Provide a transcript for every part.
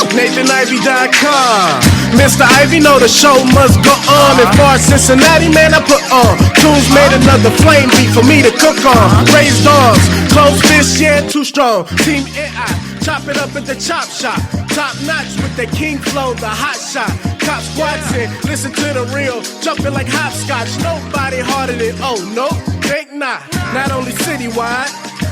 NathanIvy.com. Mr. Ivy know the show must go on. And far as Cincinnati, man, I put on. Tunes made another flame beat for me to cook on. Raised dogs, closed fish, yeah, too strong. Team AI, chop it up at the chop shop. Top notch with the king flow, the hot shot. Cop squats in, listen to the real, jumping like hopscotch. Nobody harder than, oh no, think not. Not only citywide,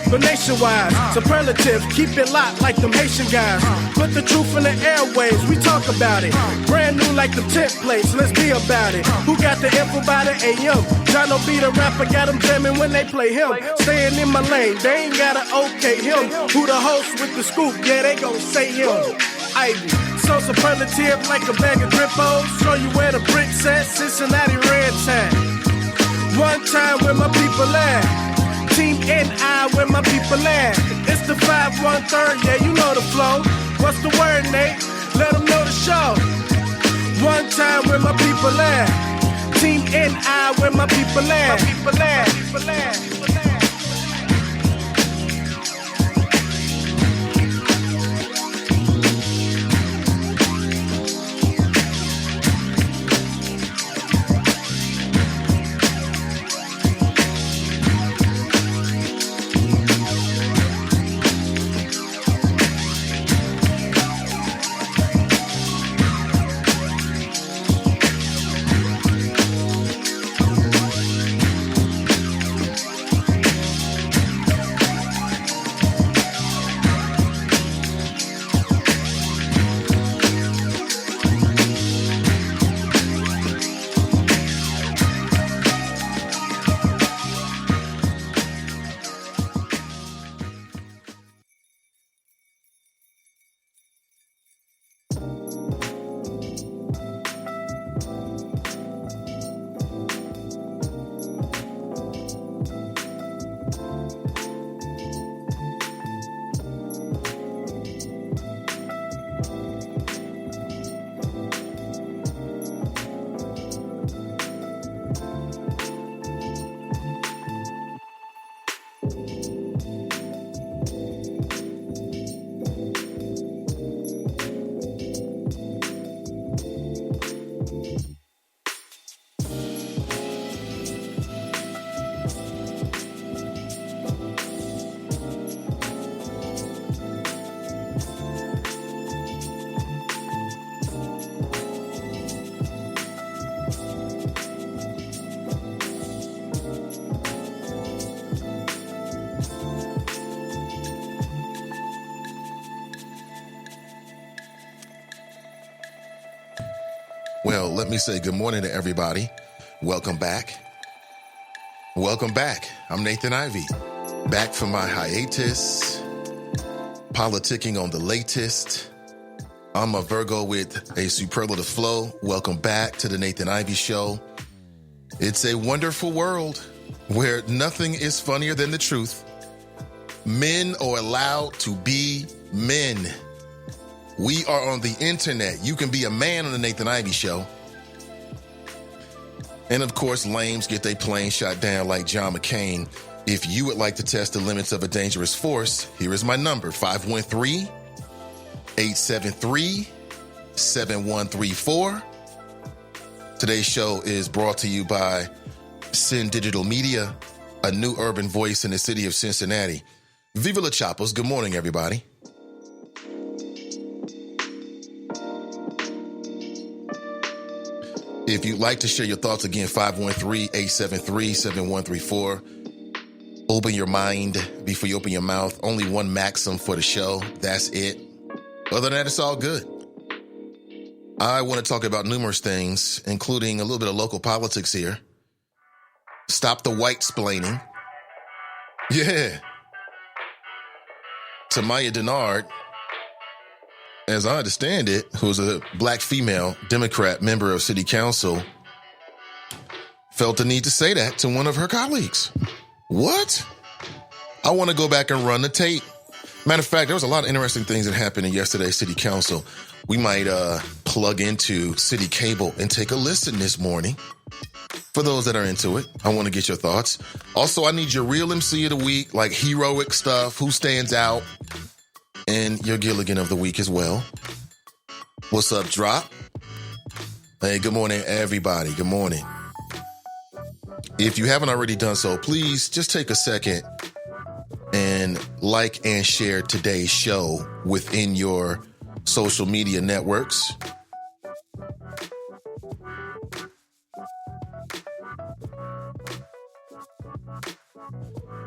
but nationwide. Superlative, keep it locked like them Haitian guys. Put the truth in the airwaves, we talk about it. Brand new like the templates, let's be about it. Who got the info by the AM? Jono be the rapper, got them jamming when they play him. Staying in my lane, they ain't gotta okay him. Who the host with the scoop? Yeah, they gon' say him. Ivy, so superlative like a bag of Grippos. Show you where the bricks at, Cincinnati red tag. One time where my people at. Team NI where my people at. It's the 5-1-3, yeah, you know the flow. What's the word, Nate? Let them know the show. One time where my people at. Team NI where my people at. My people at. Well, let me say good morning to everybody. Welcome back. Welcome back. I'm Nathan Ivy, back from my hiatus, politicking on the latest. I'm a Virgo with a superlative flow. Welcome back to the Nathan Ivy Show. It's a wonderful world where nothing is funnier than the truth. Men are allowed to be men. We are on the internet. You can be a man on the Nathan Ivy Show. And of course, lames get their plane shot down like John McCain. If you would like to test the limits of a dangerous force, here is my number, 513-873-7134. Today's show is brought to you by Sin Digital Media, a new urban voice in the city of Cincinnati. Viva la Chapos. Good morning, everybody. If you'd like to share your thoughts, again, 513-873-7134. Open your mind before you open your mouth. Only one maxim for the show. That's it. Other than that, it's all good. I want to talk about numerous things, including a little bit of local politics here. Stop the Whitesplaining. Yeah. Tamaya Denard, as I understand it, who's a black female Democrat member of city council, felt the need to say that to one of her colleagues. What? I want to go back and run the tape. Matter of fact, there was a lot of interesting things that happened in yesterday's city council. We might plug into city cable and take a listen this morning. For those that are into it, I want to get your thoughts. Also, I need your real MC of the week, like heroic stuff, who stands out, and your Gilligan of the week as well. What's up, Drop? Hey, good morning, everybody. Good morning. If you haven't already done so, please just take a second and like and share today's show within your social media networks.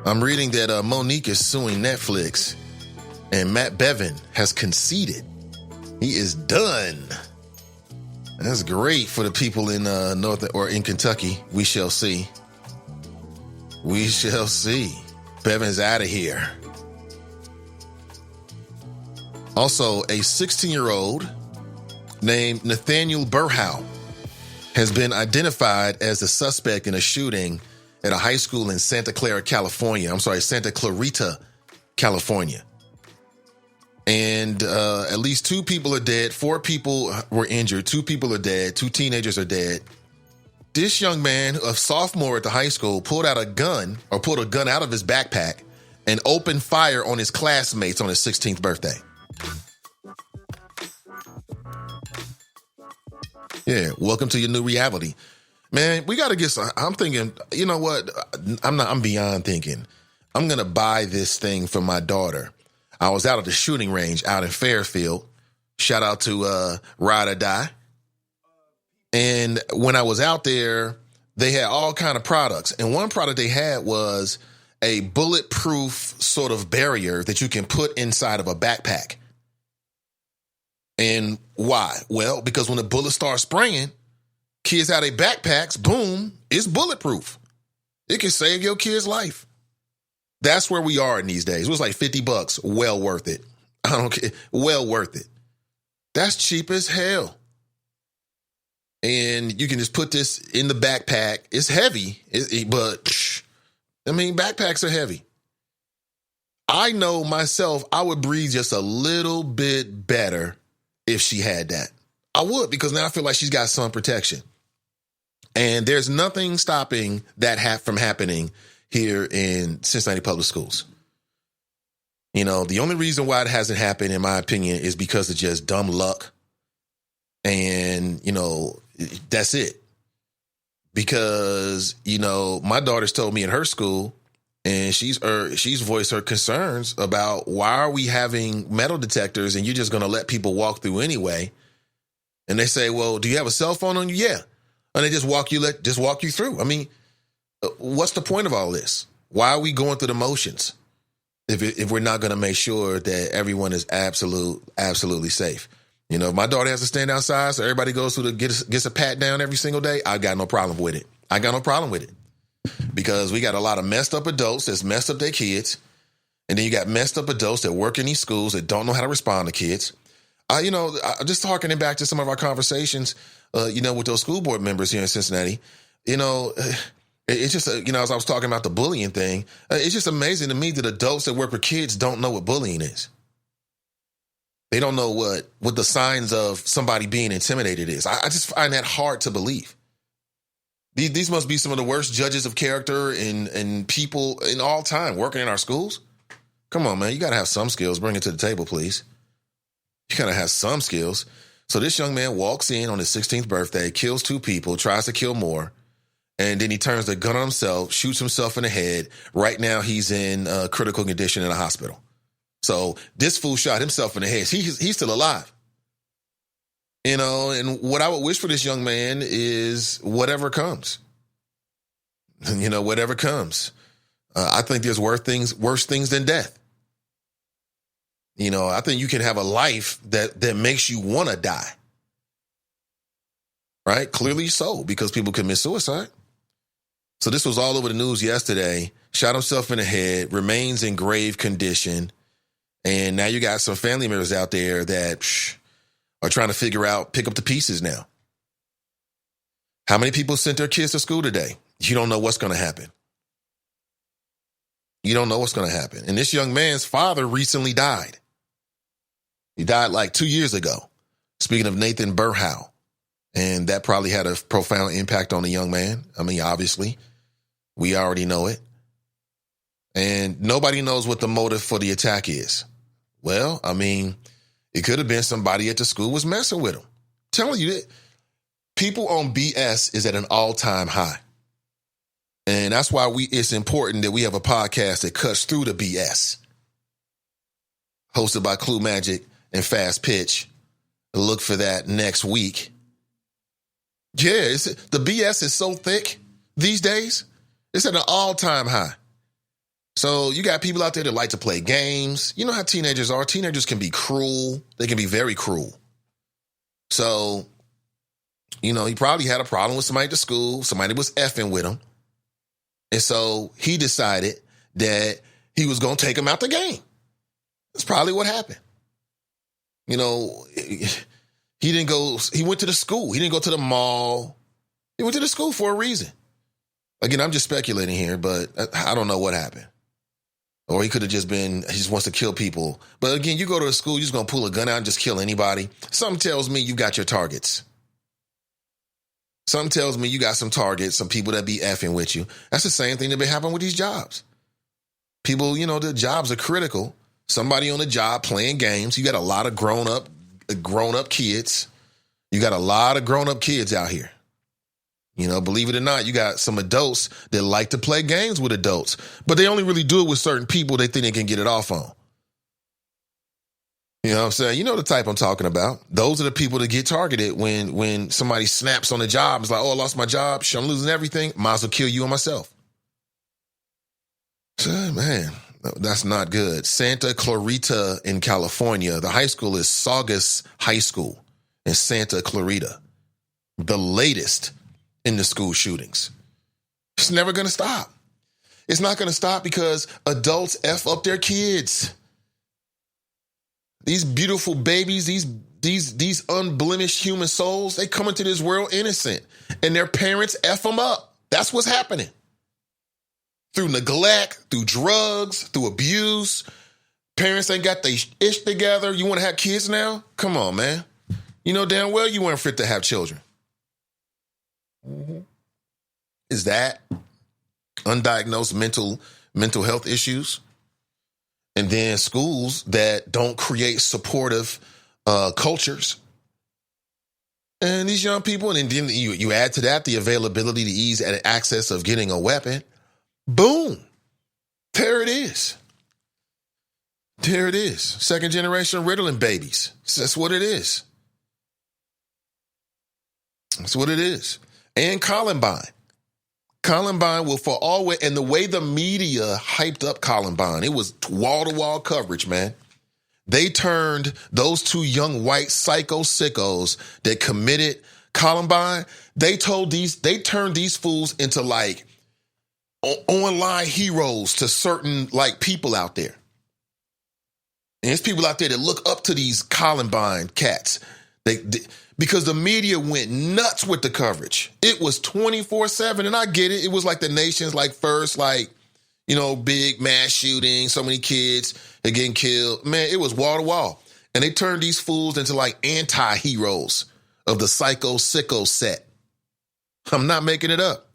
I'm reading that Monique is suing Netflix and Bevin has conceded. He is done. That's great for the people in in Kentucky. We shall see. We shall see. Bevin's out of here. Also, a 16-year-old named Nathaniel Burhow has been identified as the suspect in a shooting at a high school in Santa Clarita, California. And at least 2 people are dead. 4 people were injured. 2 people are dead. 2 teenagers are dead. This young man, a sophomore at the high school, pulled a gun out of his backpack and opened fire on his classmates on his 16th birthday. Yeah, welcome to your new reality. Man, we got to get some. I'm thinking, you know what? I'm beyond thinking. I'm going to buy this thing for my daughter. I was out at the shooting range out in Fairfield. Shout out to Ride or Die. And when I was out there, they had all kind of products. And one product they had was a bulletproof sort of barrier that you can put inside of a backpack. And why? Well, because when the bullets start spraying, kids out of their backpacks, boom, it's bulletproof. It can save your kid's life. That's where we are in these days. It was like $50. Well worth it. I don't care. Well worth it. That's cheap as hell. And you can just put this in the backpack. It's heavy, but backpacks are heavy. I know myself, I would breathe just a little bit better if she had that. I would, because now I feel like she's got some protection. And there's nothing stopping that from happening here in Cincinnati Public Schools. You know, the only reason why it hasn't happened, in my opinion, is because of just dumb luck. And, that's it. Because, my daughter's told me in her school, and she's voiced her concerns about, why are we having metal detectors and you're just going to let people walk through anyway? And they say, well, do you have a cell phone on you? Yeah. And they just walk you through. I mean, what's the point of all this? Why are we going through the motions if we're not going to make sure that everyone is absolutely safe? If my daughter has to stand outside so everybody goes through gets a pat down every single day, I got no problem with it. Because we got a lot of messed up adults that's messed up their kids. And then you got messed up adults that work in these schools that don't know how to respond to kids. Just harkening back to some of our conversations, with those school board members here in Cincinnati, it's just, as I was talking about the bullying thing, it's just amazing to me that adults that work with kids don't know what bullying is. They don't know what the signs of somebody being intimidated is. I just find that hard to believe. These must be some of the worst judges of character and people in all time working in our schools. Come on, man. You got to have some skills. Bring it to the table, please. You got to have some skills. So this young man walks in on his 16th birthday, kills 2 people, tries to kill more, and then he turns the gun on himself, shoots himself in the head. Right now, he's in critical condition in a hospital. So this fool shot himself in the head. He's still alive. And what I would wish for this young man is whatever comes. Whatever comes. I think there's worse things than death. I think you can have a life that makes you want to die. Right? Clearly so, because people commit suicide. So this was all over the news yesterday. Shot himself in the head, remains in grave condition. And now you got some family members out there that are trying to pick up the pieces now. How many people sent their kids to school today? You don't know what's going to happen. You don't know what's going to happen. And this young man's father recently died. He died like 2 years ago. Speaking of Nathan Burhow. And that probably had a profound impact on the young man. I mean, obviously, we already know it. And nobody knows what the motive for the attack is. Well, I mean, it could have been somebody at the school was messing with him. Telling you that people on BS is at an all-time high. And that's why it's important that we have a podcast that cuts through the BS. Hosted by Clue Magic and Fast Pitch. Look for that next week. Yeah, the BS is so thick these days. It's at an all-time high. So you got people out there that like to play games. You know how teenagers are. Teenagers can be cruel. They can be very cruel. So, he probably had a problem with somebody at the school. Somebody was effing with him. And so he decided that he was going to take him out the game. That's probably what happened. He went to the school. He didn't go to the mall. He went to the school for a reason. Again, I'm just speculating here, but I don't know what happened. Or he could have just he just wants to kill people. But again, you go to a school, you're just going to pull a gun out and just kill anybody. Something tells me you got your targets. Something tells me you got some targets, some people that be effing with you. That's the same thing that been happening with these jobs. People, the jobs are critical. Somebody on the job playing games. You got a lot of grown-up kids. You got a lot of grown-up kids out here. Believe it or not, you got some adults that like to play games with adults, but they only really do it with certain people they think they can get it off on. You know what I'm saying? You know the type I'm talking about. Those are the people that get targeted when somebody snaps on the job. It's like, oh, I lost my job. Shit, I'm losing everything. Might as well kill you and myself. So, man, that's not good. Santa Clarita in California. The high school is Saugus High School in Santa Clarita. The latest in the school shootings. It's never going to stop. It's not going to stop because adults F up their kids. These beautiful babies, these unblemished human souls, they come into this world innocent and their parents F them up. That's what's happening. Through neglect, through drugs, through abuse. Parents ain't got their ish together. You want to have kids now? Come on, man. You know damn well you weren't fit to have children. Is that undiagnosed mental health issues? And then schools that don't create supportive cultures. And these young people, and then you add to that the availability, the ease and access of getting a weapon. Boom. There it is. There it is. Second generation Ritalin babies. That's what it is. That's what it is. And Columbine. Columbine will for always, and the way the media hyped up Columbine, it was wall-to-wall coverage, man. They turned those two young white psycho sickos that committed Columbine, they turned these fools into like online heroes to certain like people out there. And there's people out there that look up to these Columbine cats. Because the media went nuts with the coverage. It was 24/7, and I get it. It was like the nation's like first, big mass shooting, so many kids are getting killed. Man, it was wall to wall. And they turned these fools into like anti-heroes of the psycho sicko set. I'm not making it up.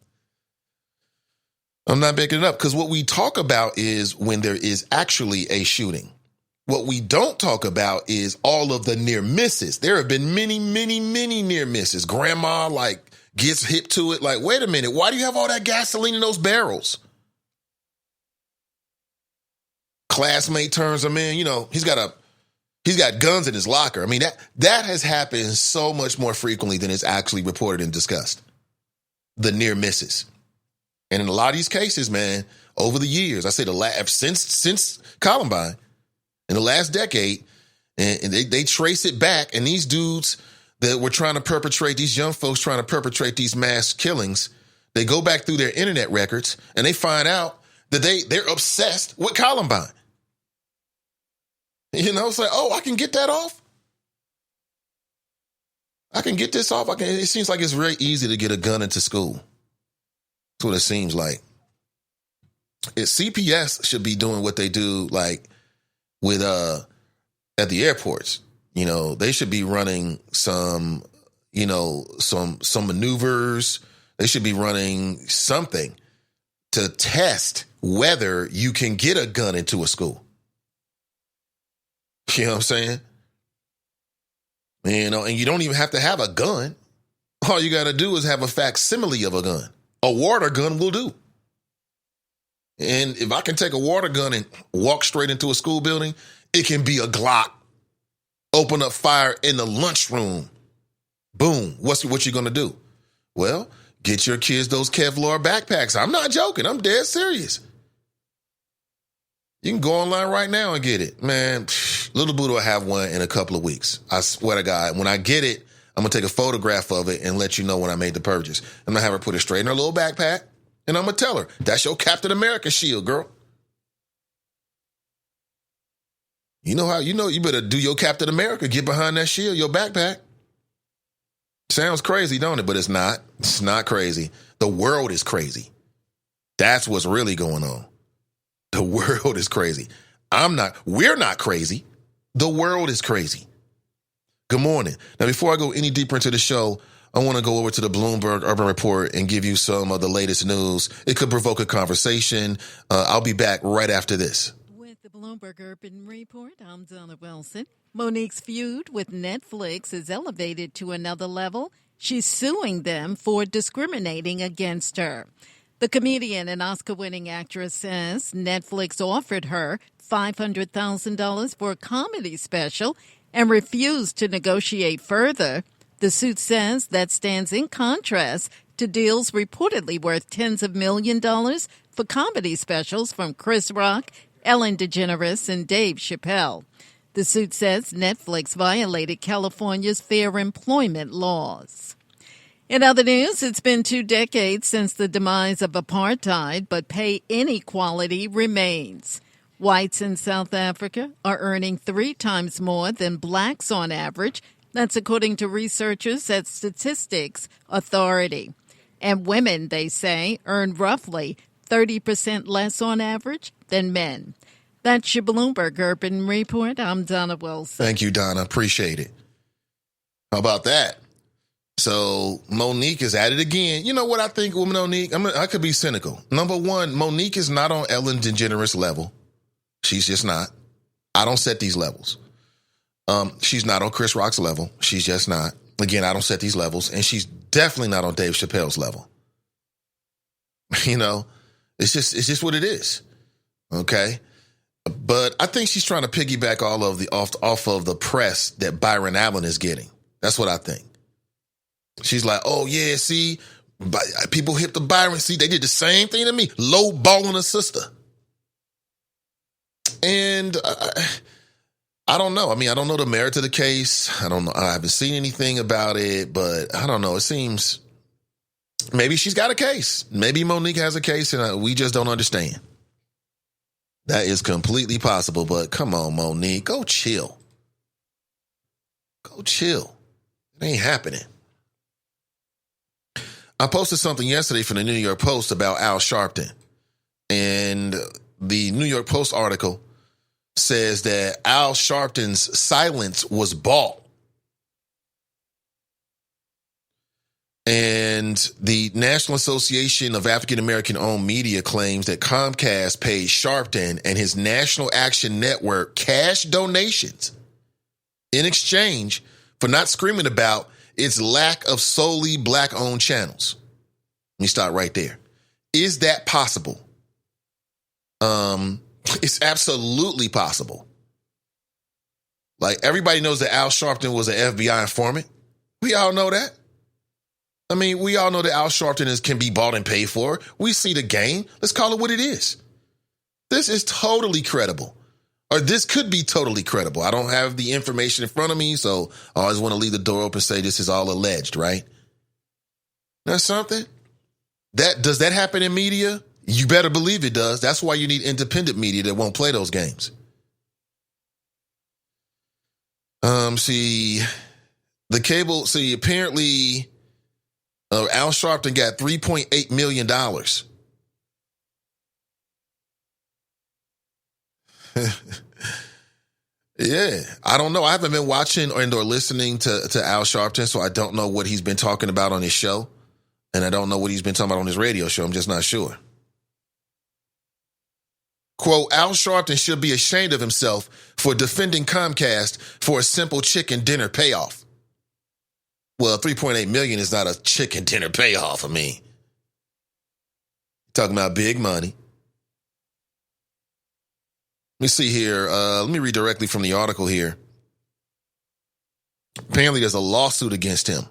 I'm not making it up because what we talk about is when there is actually a shooting. What we don't talk about is all of the near misses. There have been many, many, many near misses. Grandma gets hip to it. Like, wait a minute, why do you have all that gasoline in those barrels? Classmate turns him in. He's got guns in his locker. I mean, that has happened so much more frequently than is actually reported and discussed. The near misses. And in a lot of these cases, man, over the years, I say since Columbine, in the last decade, and they trace it back, and these dudes that were trying to perpetrate, these young folks trying to perpetrate these mass killings, they go back through their internet records, and they find out that they're obsessed with Columbine. It's like, oh, I can get that off? I can get this off? It seems like it's very easy to get a gun into school. That's what it seems like. CPS should be doing what they do like with at the airports. They should be running some maneuvers. They should be running something to test whether you can get a gun into a school. You know what I'm saying? And you don't even have to have a gun. All you got to do is have a facsimile of a gun. A water gun will do. And if I can take a water gun and walk straight into a school building, it can be a Glock. Open up fire in the lunchroom. Boom. What you going to do? Well, get your kids those Kevlar backpacks. I'm not joking. I'm dead serious. You can go online right now and get it. Man, little Buddha will have one in a couple of weeks. I swear to God. When I get it, I'm going to take a photograph of it and let you know when I made the purchase. I'm going to have her put it straight in her little backpack. And I'm going to tell her, that's your Captain America shield, girl. You better do your Captain America. Get behind that shield, your backpack. Sounds crazy, don't it? But it's not. It's not crazy. The world is crazy. That's what's really going on. The world is crazy. We're not crazy. The world is crazy. Good morning. Now, before I go any deeper into the show, I want to go over to the Bloomberg Urban Report and give you some of the latest news. It could provoke a conversation. I'll be back right after this. With the Bloomberg Urban Report, I'm Donna Wilson. Monique's feud with Netflix is elevated to another level. She's suing them for discriminating against her. The comedian and Oscar-winning actress says Netflix offered her $500,000 for a comedy special and refused to negotiate further. The suit says that stands in contrast to deals reportedly worth tens of millions of dollars for comedy specials from Chris Rock, Ellen DeGeneres, and Dave Chappelle. The suit says Netflix violated California's fair employment laws. In other news, it's been 2 decades since the demise of apartheid, but pay inequality remains. Whites in South Africa are earning 3 times more than blacks on average. That's according to researchers at Statistics Authority. And women, they say, earn roughly 30% less on average than men. That's your Bloomberg Urban Report. I'm Donna Wilson. Thank you, Donna. Appreciate it. How about that? So Monique is at it again. You know what I think with Monique? I could be cynical. Number one, Monique is not on Ellen DeGeneres level. She's just not. I don't set these levels. She's not on Chris Rock's level. She's just not. Again, I don't set these levels. And she's definitely not on Dave Chappelle's level. It's just what it is. Okay. But I think she's trying to piggyback all of off of the press that Byron Allen is getting. That's what I think. She's like, oh yeah, see, people hit the Byron. See, they did the same thing to me, low balling a sister. And I don't know. I don't know the merit of the case. I don't know. I haven't seen anything about it, but I don't know. It seems maybe she's got a case. Maybe Monique has a case and we just don't understand. That is completely possible, but come on, Monique, go chill. Go chill. It ain't happening. I posted something yesterday from the New York Post about Al Sharpton. And the New York Post article says that Al Sharpton's silence was bought. And the National Association of African American owned media claims that Comcast paid Sharpton and his National Action Network cash donations in exchange for not screaming about its lack of solely black-owned channels. Let me start right there. Is that possible? It's absolutely possible. Like, everybody knows that Al Sharpton was an FBI informant. We all know that. We all know that Al Sharpton can be bought and paid for. We see the game. Let's call it what it is. This is totally credible. Or this could be totally credible. I don't have the information in front of me, so I always want to leave the door open and say this is all alleged, right? That's something. Does that happen in media? You better believe it does. That's why you need independent media that won't play those games. Apparently Al Sharpton got $3.8 million Yeah, I don't know. I haven't been watching or listening to Al Sharpton, so I don't know what he's been talking about on his show. And I don't know what he's been talking about on his radio show. I'm just not sure. Quote, Al Sharpton should be ashamed of himself for defending Comcast for a simple chicken dinner payoff. Well, $3.8 million is not a chicken dinner payoff. I mean, talking about big money. Let me see here. Let me read directly from the article here. Apparently, there's a lawsuit against him,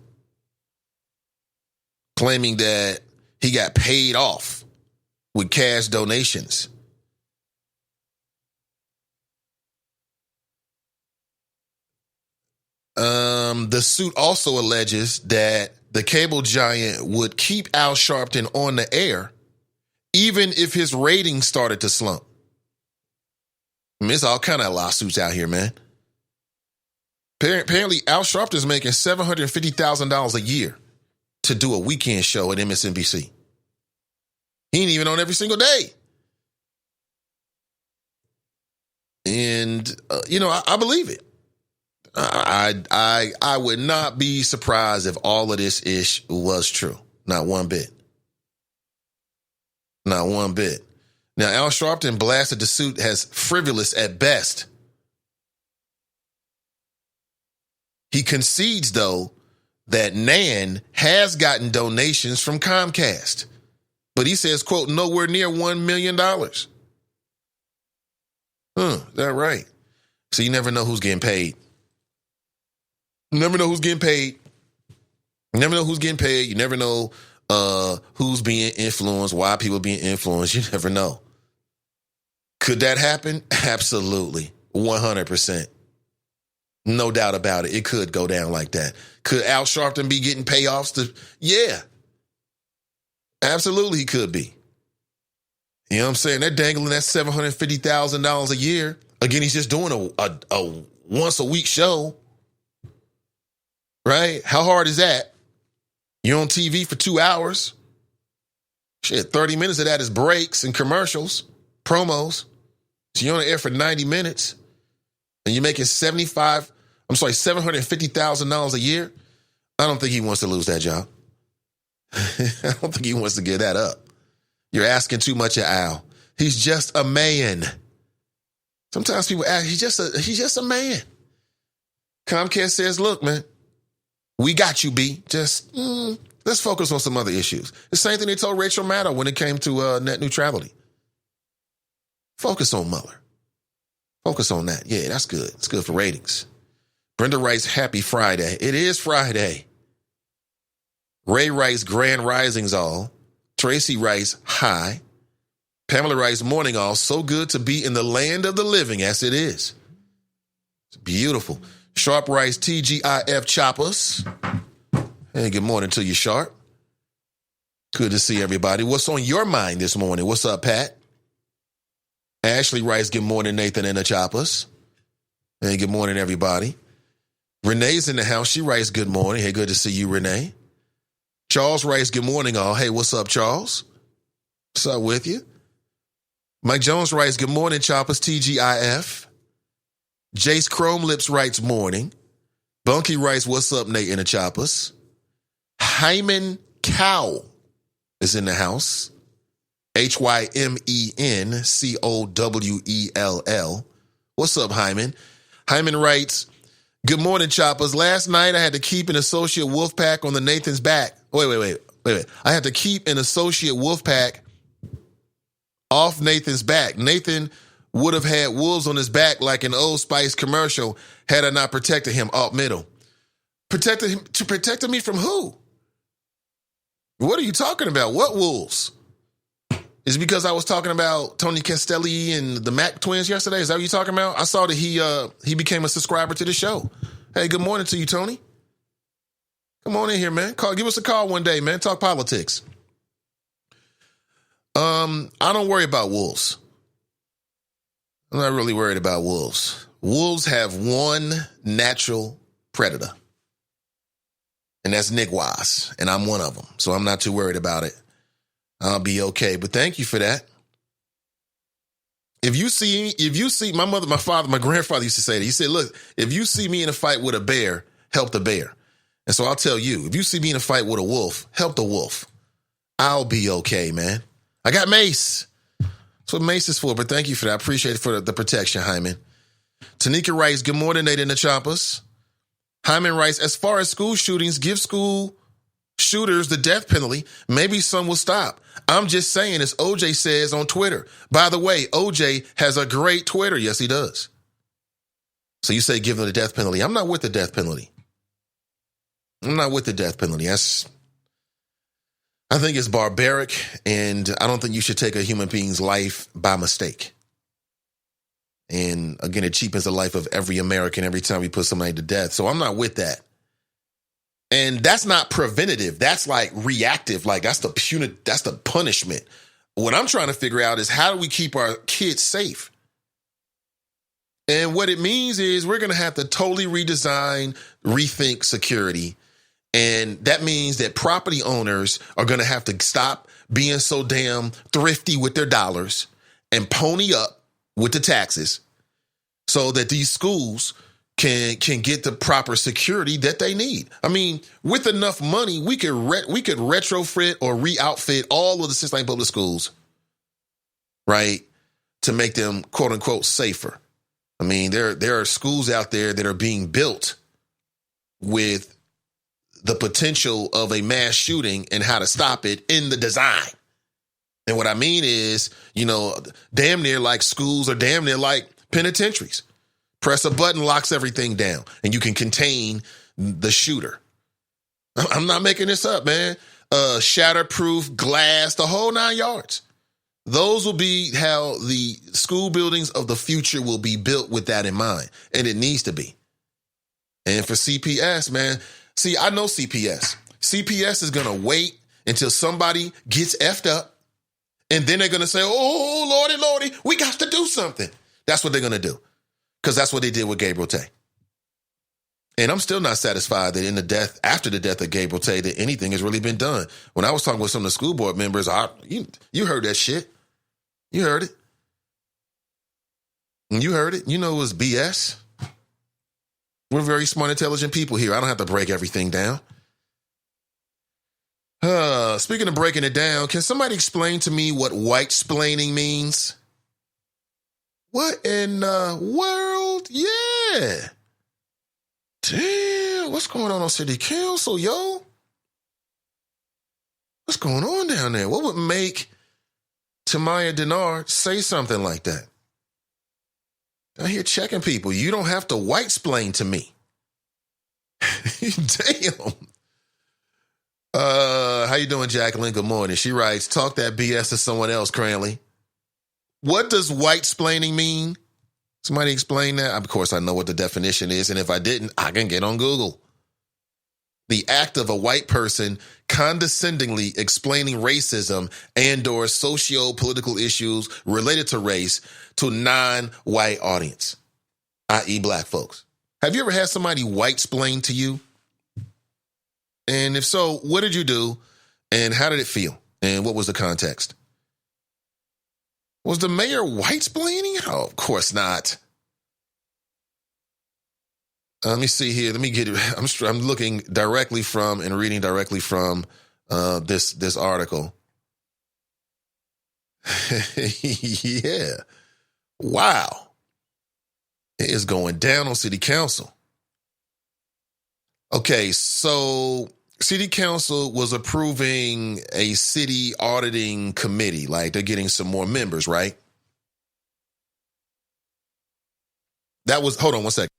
claiming that he got paid off with cash donations. The suit also alleges that the cable giant would keep Al Sharpton on the air even if his ratings started to slump. I mean, there's all kind of lawsuits out here, man. Apparently, Al Sharpton's making $750,000 a year to do a weekend show at MSNBC. He ain't even on every single day. And, I believe it. I would not be surprised if all of this ish was true. Not one bit. Not one bit. Now, Al Sharpton blasted the suit as frivolous at best. He concedes, though, that Nan has gotten donations from Comcast. But he says, quote, nowhere near $1 million. Is that right? So you never know who's getting paid. You never know who's getting paid. You never know who's getting paid. You never know who's being influenced, why people being influenced. You never know. Could that happen? Absolutely. 100%. No doubt about it. It could go down like that. Could Al Sharpton be getting payoffs? Yeah. Absolutely he could be. You know what I'm saying? They're dangling that $750,000 a year. Again, he's just doing a once a week show. Right? How hard is that? You're on TV for 2 hours. Shit, 30 minutes of that is breaks and commercials, promos. So you're on the air for 90 minutes and you're making $750,000 a year. I don't think he wants to lose that job. I don't think he wants to give that up. You're asking too much of Al. He's just a man. Sometimes people ask, he's just a man. Comcast says, look, man, we got you, B. Just let's focus on some other issues. The same thing they told Rachel Maddow when it came to net neutrality. Focus on Mueller. Focus on that. Yeah, that's good. It's good for ratings. Brenda writes, happy Friday. It is Friday. Ray writes, grand risings all. Tracy writes, hi. Pamela writes, morning all. So good to be in the land of the living. Yes, it is. It's beautiful. Sharp writes, TGIF choppers. Hey, good morning to you, Sharp. Good to see everybody. What's on your mind this morning? What's up, Pat? Ashley writes, good morning, Nathan and the choppers. Hey, good morning, everybody. Renee's in the house. She writes, good morning. Hey, good to see you, Renee. Charles writes, good morning, all. Hey, what's up, Charles? What's up with you? Mike Jones writes, good morning, choppers, TGIF. Jace Chrome Lips writes, morning. Bunky writes, what's up, Nate and the choppers? Hyman Cowell is in the house. HymenCowell. What's up, Hyman? Hyman writes, good morning, choppers. Last night I had to keep an associate wolf pack on the Nathan's back. Wait. I had to keep an associate wolf pack off Nathan's back. Nathan would have had wolves on his back like an Old Spice commercial had I not protected him off middle. Protected me from who? What are you talking about? What wolves? Is it because I was talking about Tony Castelli and the Mack twins yesterday? Is that what you're talking about? I saw that he became a subscriber to the show. Hey, good morning to you, Tony. Come on in here, man. Give us a call one day, man. Talk politics. I don't worry about wolves. I'm not really worried about wolves. Wolves have one natural predator, and that's nigwas, and I'm one of them, so I'm not too worried about it. I'll be okay, but thank you for that. If you see my mother, my father, my grandfather used to say that. He said, look, if you see me in a fight with a bear, help the bear. And so I'll tell you, if you see me in a fight with a wolf, help the wolf. I'll be okay, man. I got mace. That's what mace is for, but thank you for that. I appreciate it for the protection, Hyman. Tanika writes, good morning, Nate and the Choppers. Hyman writes, as far as school shootings, give school shooters the death penalty. Maybe some will stop. I'm just saying, as OJ says on Twitter. By the way, OJ has a great Twitter. Yes, he does. So you say give them the death penalty. I'm not with the death penalty. I'm not with the death penalty. I think it's barbaric, and I don't think you should take a human being's life by mistake. And again, it cheapens the life of every American every time we put somebody to death. So I'm not with that. And that's not preventative. That's like reactive. Like that's the punishment. What I'm trying to figure out is how do we keep our kids safe? And what it means is we're going to have to totally redesign, rethink security. And that means that property owners are going to have to stop being so damn thrifty with their dollars and pony up with the taxes so that these schools can get the proper security that they need. I mean, with enough money, we could retrofit or re-outfit all of the Cincinnati public schools, right, to make them quote unquote safer. I mean, there are schools out there that are being built with the potential of a mass shooting and how to stop it in the design. And what I mean is, damn near like schools are damn near like penitentiaries. Press a button, locks everything down, and you can contain the shooter. I'm not making this up, man. Shatterproof glass, the whole 9 yards. Those will be how the school buildings of the future will be built with that in mind. And it needs to be. And for CPS, man, see, I know CPS. CPS is going to wait until somebody gets effed up. And then they're going to say, oh, Lordy, we got to do something. That's what they're going to do. Because that's what they did with Gabriel Tay. And I'm still not satisfied that after the death of Gabriel Tay, that anything has really been done. When I was talking with some of the school board members, you heard that shit. You heard it. And you heard it. You know it was BS. We're very smart, intelligent people here. I don't have to break everything down. Speaking of breaking it down, can somebody explain to me what whitesplaining means? What in the world? Yeah. Damn, what's going on city council, yo? What's going on down there? What would make Tamaya Denard say something like that? I'm here checking people. You don't have to whitesplain to me. Damn. How you doing, Jacqueline? Good morning. She writes, talk that BS to someone else, Cranley. What does whitesplaining mean? Somebody explain that? Of course, I know what the definition is, and if I didn't, I can get on Google. The act of a white person condescendingly explaining racism and or socio-political issues related to race to non-white audience, i.e. black folks. Have you ever had somebody whitesplain to you? And if so, what did you do? And how did it feel? And what was the context? Was the mayor whitesplaining? Oh, of course not. Let me see here. Let me get it. I'm looking directly from and reading directly from this article. Yeah. Wow. It is going down on city council. Okay, so city council was approving a city auditing committee. Like they're getting some more members, right? Hold on one second.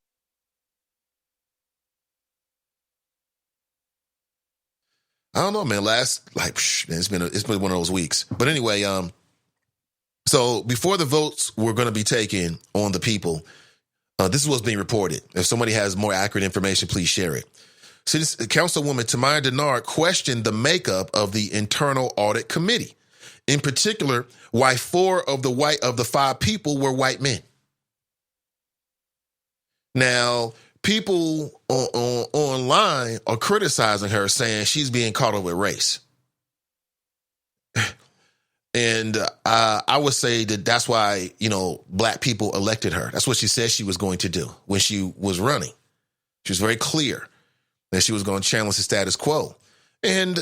I don't know, man. It's been one of those weeks. But anyway, so before the votes were going to be taken on the people, this is what's being reported. If somebody has more accurate information, please share it. City Councilwoman Tamaya Denard questioned the makeup of the internal audit committee. In particular, why 4 of the 5 people were white men. Now, people online are criticizing her, saying she's being caught up with race. And I would say that that's why, black people elected her. That's what she said she was going to do when she was running. She was very clear that she was going to challenge the status quo. And,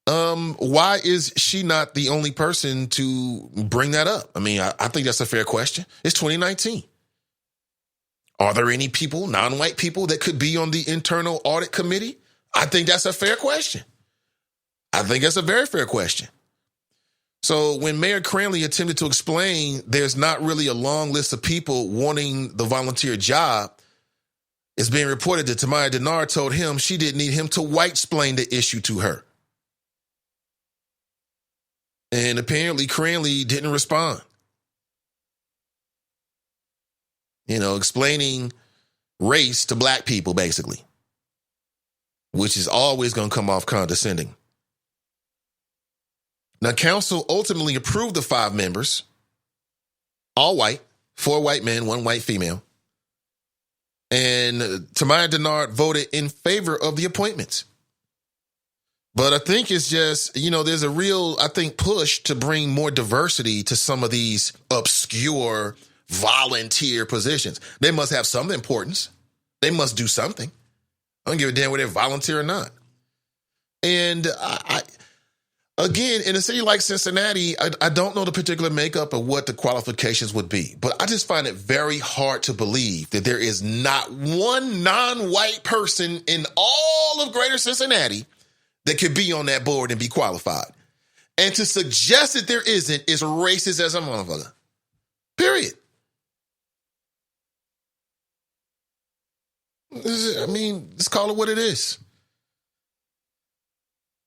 why is she not the only person to bring that up? I mean, I think that's a fair question. It's 2019. Are there any people, non-white people, that could be on the internal audit committee? I think that's a fair question. I think that's a very fair question. So when Mayor Cranley attempted to explain there's not really a long list of people wanting the volunteer job, it's being reported that Tamaya Denard told him she didn't need him to white-splain the issue to her. And apparently Cranley didn't respond. Explaining race to black people, basically, which is always going to come off condescending. Now, council ultimately approved the 5 members, all white, 4 white men, 1 white female. And Tamaya Denard voted in favor of the appointments. But I think it's just, there's a real, push to bring more diversity to some of these obscure volunteer positions. They must have some importance. They must do something. I don't give a damn whether they're volunteer or not. And again, in a city like Cincinnati, I don't know the particular makeup of what the qualifications would be, but I just find it very hard to believe that there is not one non-white person in all of Greater Cincinnati that could be on that board and be qualified. And to suggest that there isn't is racist as a motherfucker. Period. Let's call it what it is.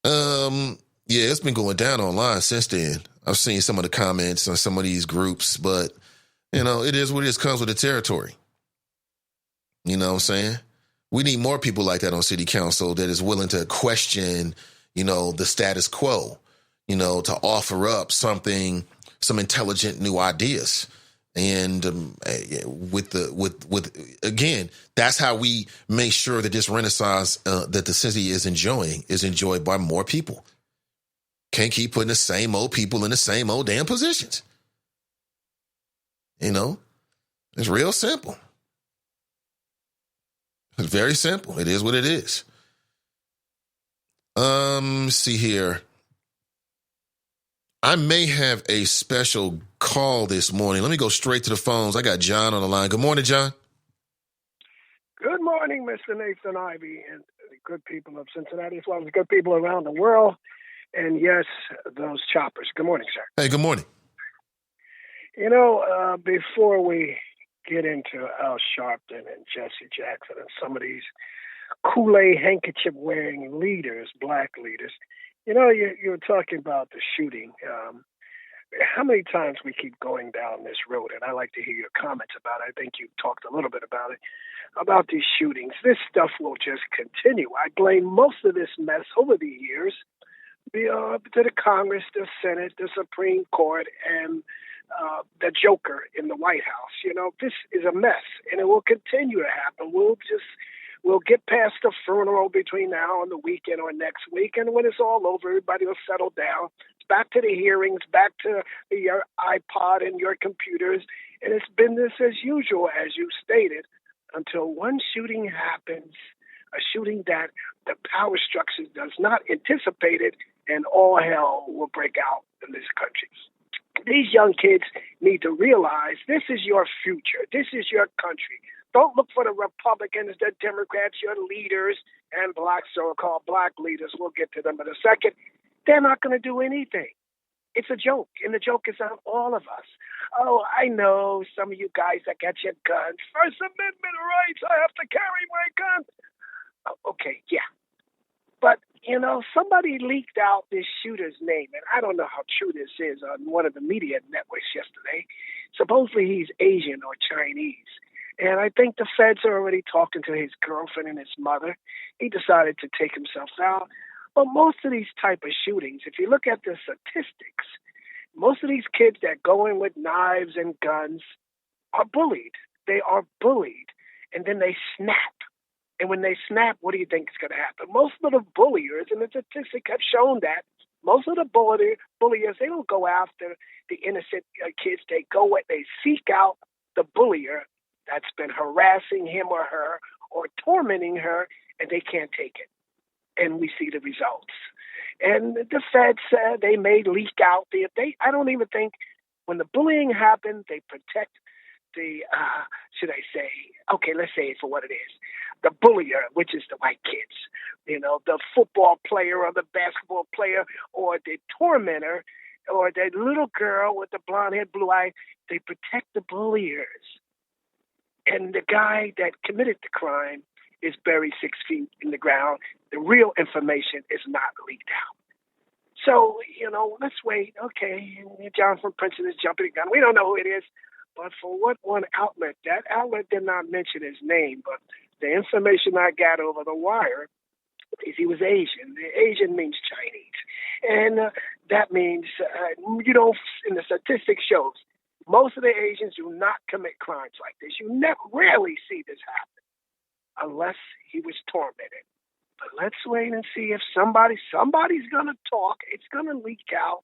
Yeah, it's been going down online since then. I've seen some of the comments on some of these groups, but, it is what it is, comes with the territory. You know what I'm saying? We need more people like that on city council that is willing to question, the status quo, to offer up some intelligent new ideas. And again, that's how we make sure that this renaissance that the city is enjoyed by more people. Can't keep putting the same old people in the same old damn positions. It's real simple. It's very simple. It is what it is. Let's see here. I may have a special call this morning. Let me go straight to the phones. I got John on the line. Good morning, John. Good morning, Mr. Nathan Ivy, and the good people of Cincinnati, as well as the good people around the world. And yes, those choppers. Good morning, sir. Hey, good morning. Before we get into Al Sharpton and Jesse Jackson and some of these Kool-Aid handkerchief-wearing leaders, black leaders, you're talking about the shooting. How many times we keep going down this road, and I like to hear your comments about it. I think you talked a little bit about these shootings. This stuff will just continue. I blame most of this mess over the years to the Congress, the Senate, the Supreme Court, and the Joker in the White House. This is a mess, and it will continue to happen. We'll get past the funeral between now and the weekend or next week, and when it's all over, everybody will settle down. It's back to the hearings, back to your iPod and your computers, and it's business as usual, as you stated, until one shooting happens, a shooting that the power structure does not anticipate it, and all hell will break out in this country. These young kids need to realize this is your future. This is your country. Don't look for the Republicans, the Democrats, your leaders, and so-called black leaders. We'll get to them in a second. They're not going to do anything. It's a joke, and the joke is on all of us. Oh, I know some of you guys that got your guns. First Amendment rights, I have to carry my gun. Oh, okay, yeah. But, somebody leaked out this shooter's name, and I don't know how true this is on one of the media networks yesterday. Supposedly he's Asian or Chinese. And I think the feds are already talking to his girlfriend and his mother. He decided to take himself out. But most of these type of shootings, if you look at the statistics, most of these kids that go in with knives and guns are bullied. They are bullied. And then they snap. And when they snap, what do you think is going to happen? Most of the bulliers, and the statistics have shown that, Most of the bulliers, they don't go after the innocent kids. They seek out the bullier that's been harassing him or her or tormenting her, and they can't take it. And we see the results. And the feds said they may leak out. I don't even think when the bullying happened, they protect the, let's say it for what it is. The bullier, which is the white kids, the football player or the basketball player or the tormentor or the little girl with the blonde hair, blue eye, they protect the bulliers. And the guy that committed the crime is buried 6 feet in the ground. The real information is not leaked out. So, let's wait. Okay, John from Princeton is jumping the gun. We don't know who it is. But for what one outlet, that outlet did not mention his name, but the information I got over the wire is he was Asian. Asian means Chinese. And that means, in the statistics shows, most of the Asians do not commit crimes like this. You rarely see this happen unless he was tormented. But let's wait and see if somebody's going to talk. It's going to leak out.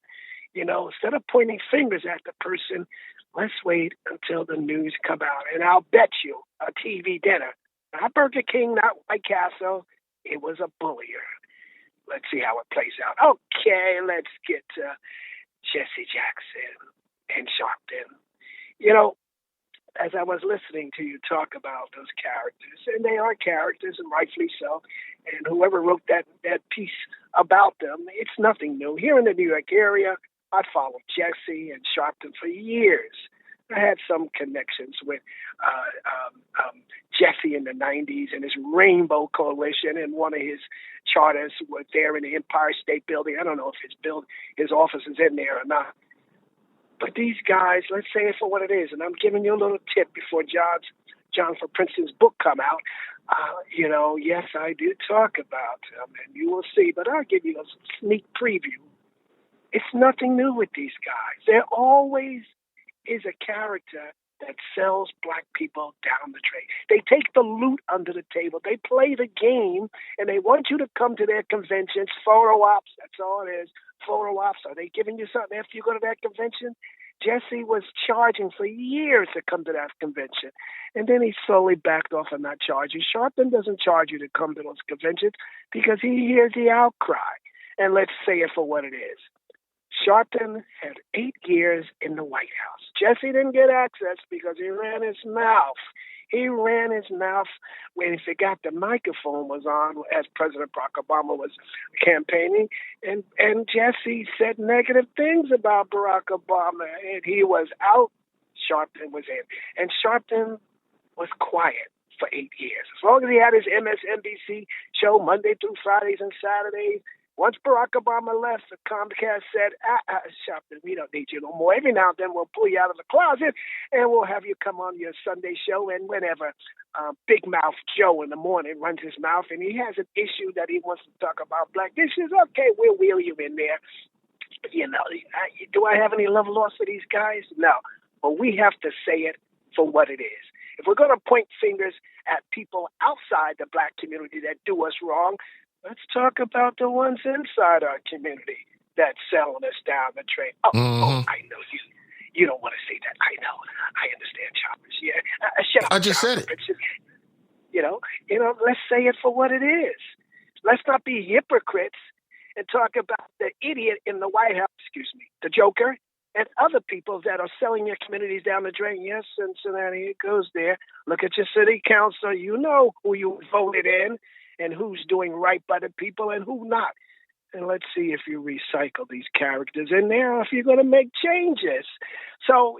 Instead of pointing fingers at the person, let's wait until the news come out. And I'll bet you a TV dinner, not Burger King, not White Castle, it was a bullier. Let's see how it plays out. Okay, let's get to Jesse Jackson and Sharpton. As I was listening to you talk about those characters, and they are characters, and rightfully so, and whoever wrote that piece about them, it's nothing new. Here in the New York area, I followed Jesse and Sharpton for years. I had some connections with Jesse in the 90s and his Rainbow Coalition, and one of his charters was there in the Empire State Building. I don't know if his office is in there or not. But these guys, let's say it for what it is, and I'm giving you a little tip before John for Princeton's book come out. Yes, I do talk about them, and you will see, but I'll give you a sneak preview. It's nothing new with these guys. There always is a character that sells black people down the drain. They take the loot under the table. They play the game, and they want you to come to their conventions, photo ops, that's all it is, photo ops. Are they giving you something after you go to that convention? Jesse was charging for years to come to that convention, and then he slowly backed off and not charging. Sharpton doesn't charge you to come to those conventions because he hears the outcry. And let's say it for what it is. Sharpton had 8 years in the White House. Jesse didn't get access because he ran his mouth. He ran his mouth when he forgot the microphone was on as President Barack Obama was campaigning. And Jesse said negative things about Barack Obama. And he was out. Sharpton was in. And Sharpton was quiet for 8 years. As long as he had his MSNBC show Monday through Fridays and Saturdays. Once Barack Obama left, the Comcast said, Sharpton, we don't need you no more. Every now and then we'll pull you out of the closet and we'll have you come on your Sunday show. And whenever Big Mouth Joe in the morning runs his mouth and he has an issue that he wants to talk about black issues, okay, we'll wheel you in there. Do I have any love lost for these guys? No. But we have to say it for what it is. If we're going to point fingers at people outside the black community that do us wrong, let's talk about the ones inside our community that's selling us down the train. Oh, I know you. You don't want to say that. I know. I understand, Choppers. Yeah, shut up. I just said it. Let's say it for what it is. Let's not be hypocrites and talk about the idiot in the White House. Excuse me, the Joker, and other people that are selling your communities down the drain. Yes, Cincinnati, it goes there. Look at your city council. You know who you voted in and who's doing right by the people and who not. And let's see if you recycle these characters in there or if you're going to make changes. So,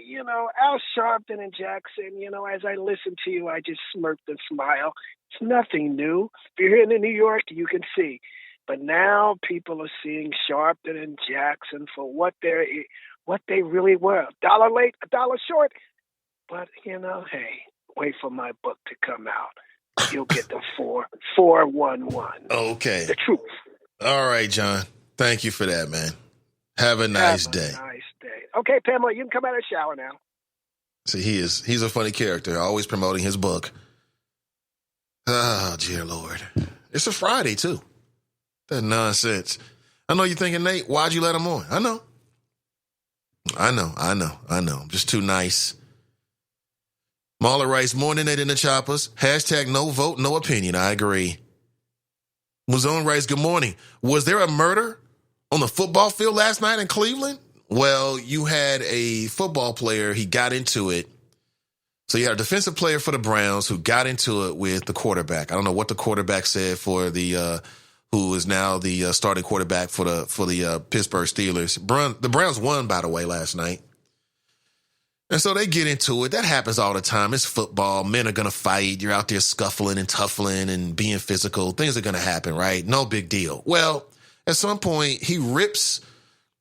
Al Sharpton and Jackson, as I listen to you, I just smirked and smile. It's nothing new. If you're here in New York, you can see. But now people are seeing Sharpton and Jackson for what they really were. $1 late, $1 short. But, hey, wait for my book to come out. You'll get the 411. Okay. The truth. All right, John. Thank you for that, man. Have a nice day. Okay, Pamela, you can come out of the shower now. See, he's a funny character, always promoting his book. Oh, dear Lord. It's a Friday, too. That nonsense. I know you're thinking, Nate, why'd you let him on? I know. I'm just too nice. Marla writes, morning, Nate and the Choppers. Hashtag no vote, no opinion. I agree. Muzone writes, good morning. Was there a murder on the football field last night in Cleveland? Well, you had a football player. He got into it. So you had a defensive player for the Browns who got into it with the quarterback. I don't know what the quarterback said for the who is now the starting quarterback for the Pittsburgh Steelers. The Browns won, by the way, last night. And so they get into it. That happens all the time. It's football. Men are going to fight. You're out there scuffling and tuffling and being physical. Things are going to happen, right? No big deal. Well, at some point, he rips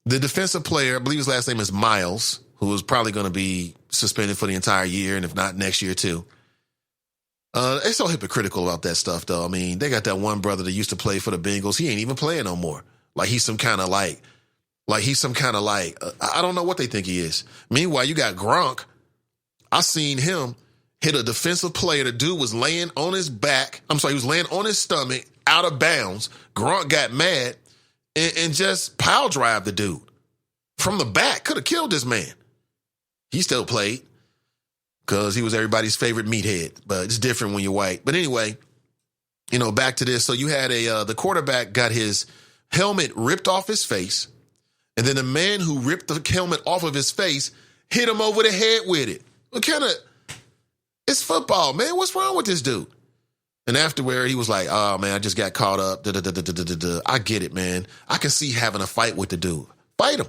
the defensive player, I believe his last name is Miles, who is probably going to be suspended for the entire year, and if not, next year too. They're so hypocritical about that stuff, though. I mean, they got that one brother that used to play for the Bengals. He ain't even playing no more. He's some kind of I don't know what they think he is. Meanwhile, you got Gronk. I seen him hit a defensive player. The dude was laying on his back. He was laying on his stomach, out of bounds. Gronk got mad and just pile drive the dude from the back. Could have killed this man. He still played because he was everybody's favorite meathead, but it's different when you're white. But anyway, back to this. So you had the quarterback got his helmet ripped off his face, and then the man who ripped the helmet off of his face hit him over the head with it. It's football, man. What's wrong with this dude? And afterward, he was like, oh, man, I just got caught up. I get it, man. I can see having a fight with the dude. Fight him.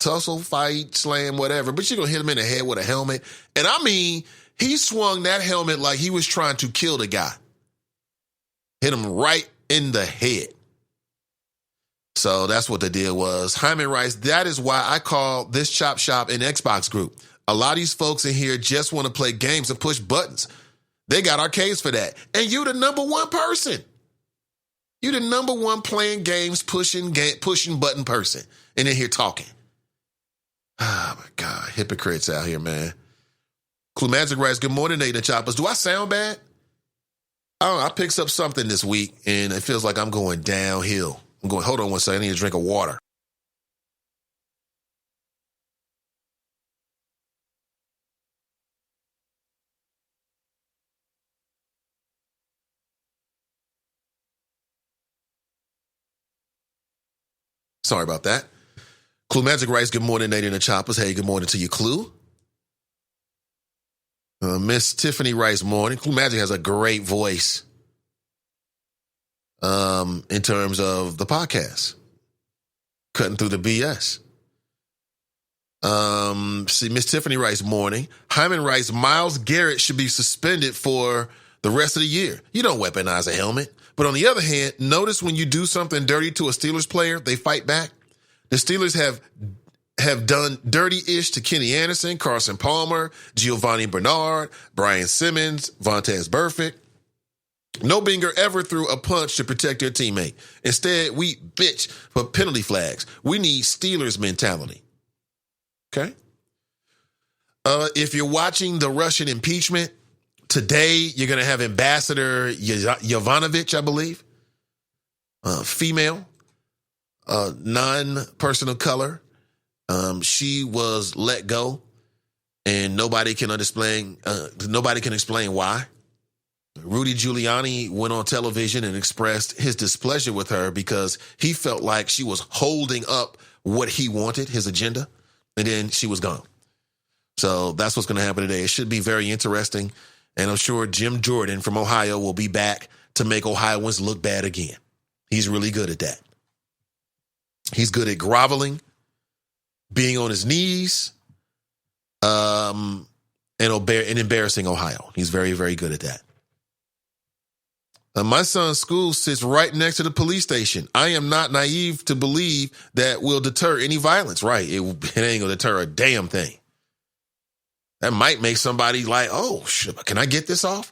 Tussle, fight, slam, whatever. But you're going to hit him in the head with a helmet. And I mean, he swung that helmet like he was trying to kill the guy. Hit him right in the head. So that's what the deal was. Hyman writes, that is why I call this Chop Shop an Xbox group. A lot of these folks in here just want to play games and push buttons. They got arcades for that. And you the number one person. You the number one playing games, pushing button person. And in here talking. Oh, my God. Hypocrites out here, man. Clue Magic writes, good morning, Nate and Choppers. Do I sound bad? I don't know. I picked up something this week, and it feels like I'm going downhill. Hold on one second. I need a drink of water. Sorry about that. Clue Magic writes, good morning, Nate and the Choppers. Hey, good morning to you, Clue. Miss Tiffany writes, morning. Clue Magic has a great voice in terms of the podcast. Cutting through the BS. Miss Tiffany writes, morning. Hyman writes, Myles Garrett should be suspended for the rest of the year. You don't weaponize a helmet. But on the other hand, notice when you do something dirty to a Steelers player, they fight back. The Steelers have done dirty-ish to Kenny Anderson, Carson Palmer, Giovanni Bernard, Brian Simmons, Vontaze Burfict. No binger ever threw a punch to protect their teammate. Instead, we bitch for penalty flags. We need Steelers mentality. Okay? If you're watching the Russian impeachment, today you're going to have Ambassador Yovanovitch, I believe, female, non-person of color. She was let go, and nobody can explain why. Rudy Giuliani went on television and expressed his displeasure with her because he felt like she was holding up what he wanted, his agenda, and then she was gone. So that's what's going to happen today. It should be very interesting, and I'm sure Jim Jordan from Ohio will be back to make Ohioans look bad again. He's really good at that. He's good at groveling, being on his knees, and embarrassing Ohio. He's very, very good at that. My son's school sits right next to the police station. I am not naive to believe that will deter any violence. Right. It ain't going to deter a damn thing. That might make somebody like, oh, can I get this off?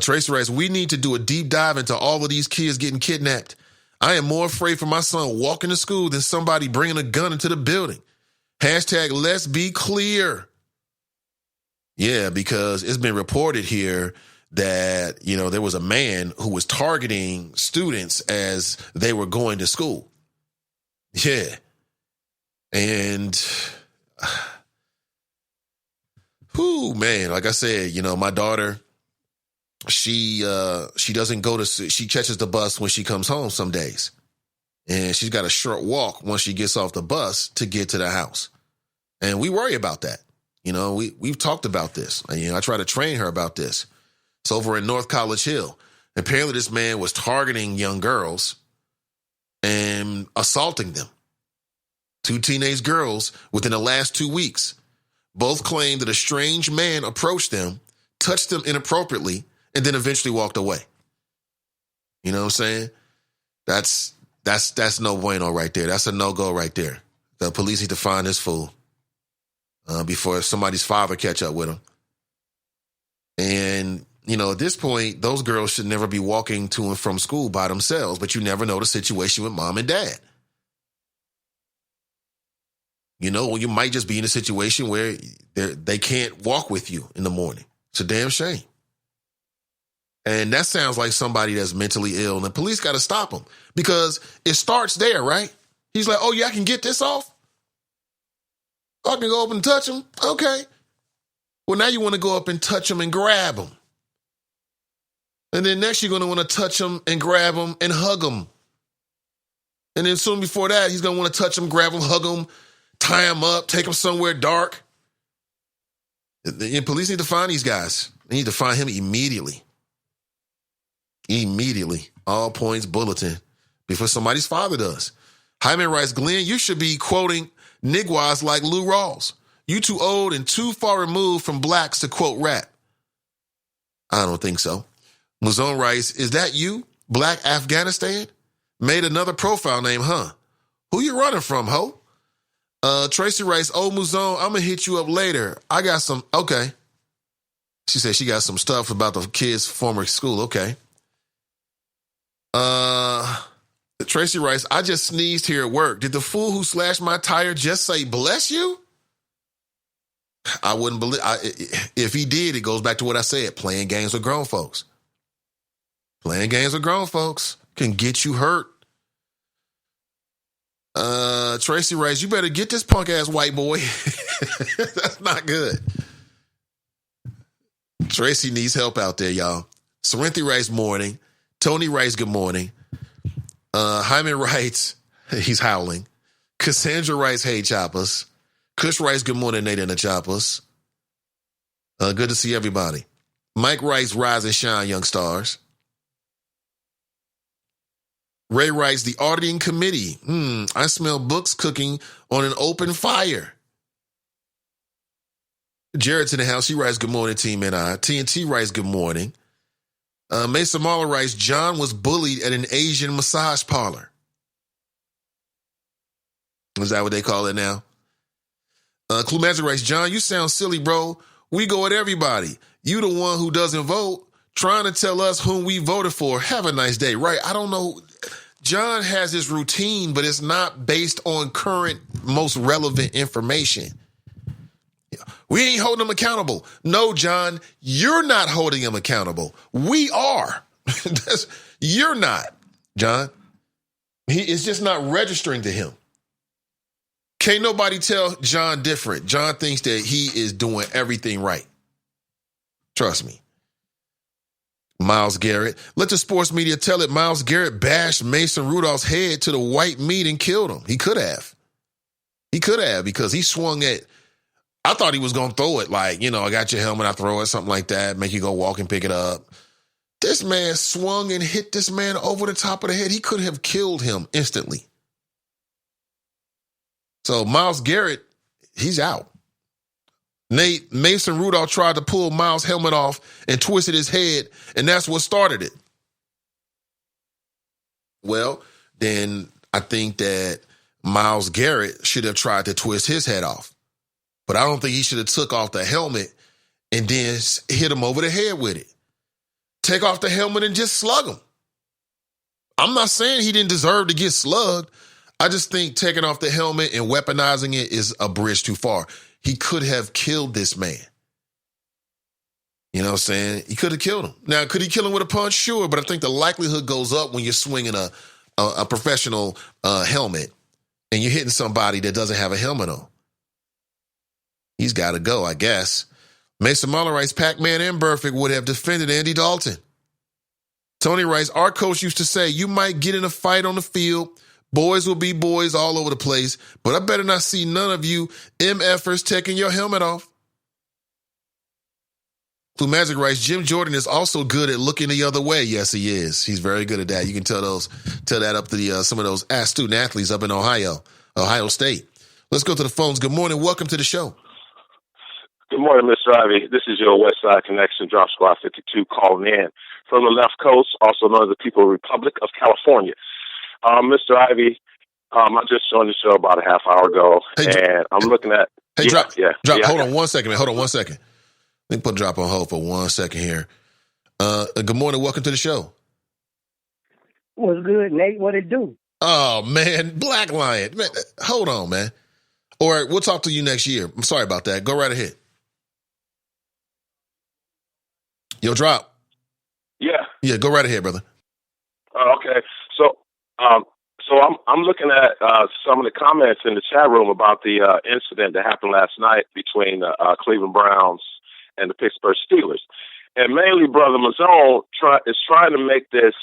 Tracy writes, we need to do a deep dive into all of these kids getting kidnapped. I am more afraid for my son walking to school than somebody bringing a gun into the building. Hashtag let's be clear. Yeah, because it's been reported here that, there was a man who was targeting students as they were going to school. Yeah. And, man, like I said, my daughter, she doesn't she catches the bus when she comes home some days. And she's got a short walk once she gets off the bus to get to the house. And we worry about that. We've talked about this. I try to train her about this. It's over in North College Hill. Apparently this man was targeting young girls and assaulting them. 2 teenage girls within the last 2 weeks. Both claimed that a strange man approached them, touched them inappropriately, and then eventually walked away. You know what I'm saying? That's no bueno right there. That's a no-go right there. The police need to find this fool before somebody's father catch up with him. And, at this point, those girls should never be walking to and from school by themselves, but you never know the situation with mom and dad. You might just be in a situation where they can't walk with you in the morning. It's a damn shame. And that sounds like somebody that's mentally ill, and the police got to stop him because it starts there, right? He's like, oh, yeah, I can get this off. I can go up and touch him. Okay. Well, now you want to go up and touch him and grab him. And then next you're going to want to touch him and grab him and hug him. And then soon before that, he's going to want to touch him, grab him, hug him, tie him up, take him somewhere dark. The police need to find these guys. They need to find him immediately. Immediately. All points bulletin before somebody's father does. Hyman writes, Glenn, you should be quoting nigwas like Lou Rawls. You too old and too far removed from blacks to quote rap. I don't think so. Muzone writes, is that you, Black Afghanistan? Made another profile name, huh? Who you running from, ho? Tracy writes, oh, Muzone, I'm going to hit you up later. I got some, okay. She said she got some stuff about the kids' former school, okay. Tracy writes, I just sneezed here at work. Did the fool who slashed my tire just say, bless you? I wouldn't believe, if he did, it goes back to what I said, playing games with grown folks. Playing games with grown folks can get you hurt. Tracy writes, you better get this punk ass white boy. That's not good. Tracy needs help out there, y'all. Serenthi writes morning. Tony writes good morning. Hyman writes, he's howling. Cassandra writes, hey, choppers. Kush writes, good morning, Nate and the choppers. Good to see everybody. Mike writes, rise and shine, young stars. Ray writes, the auditing committee. I smell books cooking on an open fire. Jared's in the house. He writes, good morning, team and I. TNT writes, good morning. Mesa Marla writes, John was bullied at an Asian massage parlor. Is that what they call it now? Clumagic writes, John, you sound silly, bro. We go at everybody. You the one who doesn't vote, trying to tell us whom we voted for. Have a nice day, right? I don't know. John has his routine, but it's not based on current, most relevant information. We ain't holding him accountable. No, John, you're not holding him accountable. We are. You're not, John. It's just not registering to him. Can't nobody tell John different. John thinks that he is doing everything right. Trust me. Miles Garrett. Let the sports media tell it. Miles Garrett bashed Mason Rudolph's head to the white meat and killed him. He could have. He could have because he swung at, I thought he was going to throw it like, I got your helmet, I throw it, something like that, make you go walk and pick it up. This man swung and hit this man over the top of the head. He could have killed him instantly. So Miles Garrett, he's out. Mason Rudolph tried to pull Miles' helmet off and twisted his head, and that's what started it. Well, then I think that Miles Garrett should have tried to twist his head off. But I don't think he should have took off the helmet and then hit him over the head with it. Take off the helmet and just slug him. I'm not saying he didn't deserve to get slugged. I just think taking off the helmet and weaponizing it is a bridge too far. He could have killed this man. You know what I'm saying? He could have killed him. Now, could he kill him with a punch? Sure, but I think the likelihood goes up when you're swinging a professional helmet and you're hitting somebody that doesn't have a helmet on. He's got to go, I guess. Mason Muller writes, Pac-Man and Burfict would have defended Andy Dalton. Tony writes, our coach used to say, you might get in a fight on the field. Boys will be boys all over the place, but I better not see none of you MFers taking your helmet off. Blue Magic writes, Jim Jordan is also good at looking the other way. Yes, he is. He's very good at that. You can tell that up to some of those student athletes up in Ohio State. Let's go to the phones. Good morning. Welcome to the show. Good morning, Mr. Ivy. This is your West Side Connection, Drop Squad 52, calling in from the left coast, also known as the People's Republic of California. Mr. Ivy, I just joined the show about a half hour ago, and I'm looking at... Hey, Drop. Hold on 1 second, man. Hold on 1 second. Let me put Drop on hold for 1 second here. Good morning. Welcome to the show. What's good, Nate? What it do? Oh, man. Black Lion. Man, hold on, man. All right, we'll talk to you next year. I'm sorry about that. Go right ahead. Yo, Drop. Yeah, go right ahead, brother. Okay. So I'm looking at some of the comments in the chat room about the incident that happened last night between the Cleveland Browns and the Pittsburgh Steelers. And mainly Brother Mazzone is trying to make this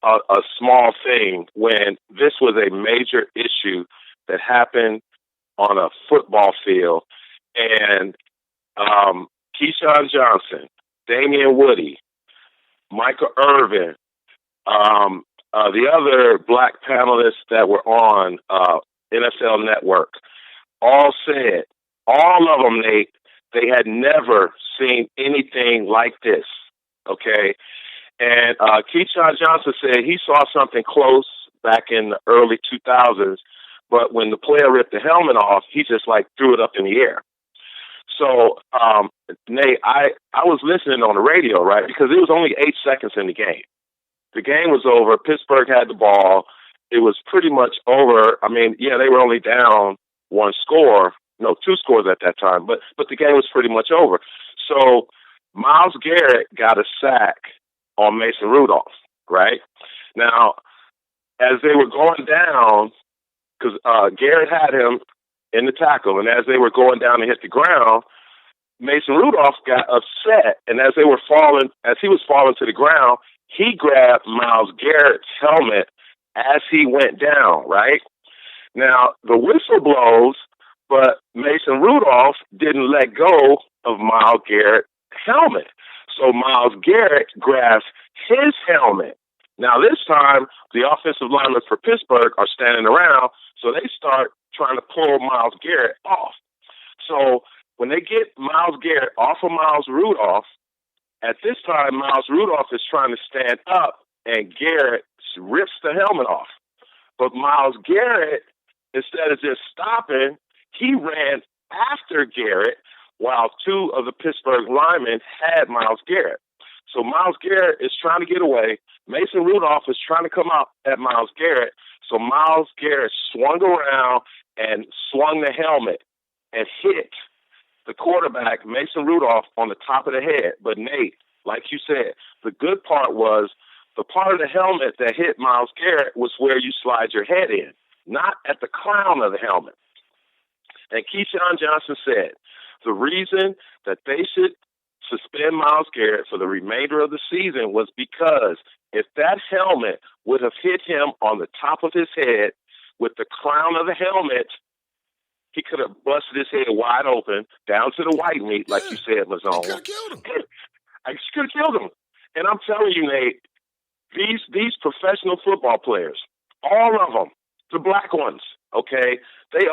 a small thing when this was a major issue that happened on a football field. And Keyshawn Johnson, Damian Woody, Michael Irvin, the other black panelists that were on NFL Network, all of them, Nate, they had never seen anything like this, okay? And Keyshawn Johnson said he saw something close back in the early 2000s, but when the player ripped the helmet off, he just, threw it up in the air. So, Nate, I was listening on the radio, right, because it was only 8 seconds in the game. The game was over. Pittsburgh had the ball. It was pretty much over. I mean, yeah, they were only down two scores at that time, but the game was pretty much over. So Myles Garrett got a sack on Mason Rudolph, right? Now, as they were going down, because Garrett had him in the tackle, and as they were going down and hit the ground, Mason Rudolph got upset, and as he was falling to the ground, he grabbed Myles Garrett's helmet as he went down, right? Now, the whistle blows, but Mason Rudolph didn't let go of Myles Garrett's helmet. So Myles Garrett grabs his helmet. Now, this time, the offensive linemen for Pittsburgh are standing around, so they start trying to pull Myles Garrett off. So when they get Myles Garrett off of Myles Rudolph, at this time, Myles Rudolph is trying to stand up, and Garrett rips the helmet off. But Myles Garrett, instead of just stopping, he ran after Garrett while two of the Pittsburgh linemen had Myles Garrett. So Myles Garrett is trying to get away. Mason Rudolph is trying to come out at Myles Garrett. So Myles Garrett swung around and swung the helmet and hit the quarterback, Mason Rudolph, on the top of the head. But Nate, like you said, the good part was the part of the helmet that hit Myles Garrett was where you slide your head in, not at the crown of the helmet. And Keyshawn Johnson said the reason that they should suspend Myles Garrett for the remainder of the season was because if that helmet would have hit him on the top of his head with the crown of the helmet, he could have busted his head wide open down to the white meat, like you said, Mazzone. Could have killed him. I could have killed him. And I'm telling you, Nate, these professional football players, all of them, the black ones, okay, they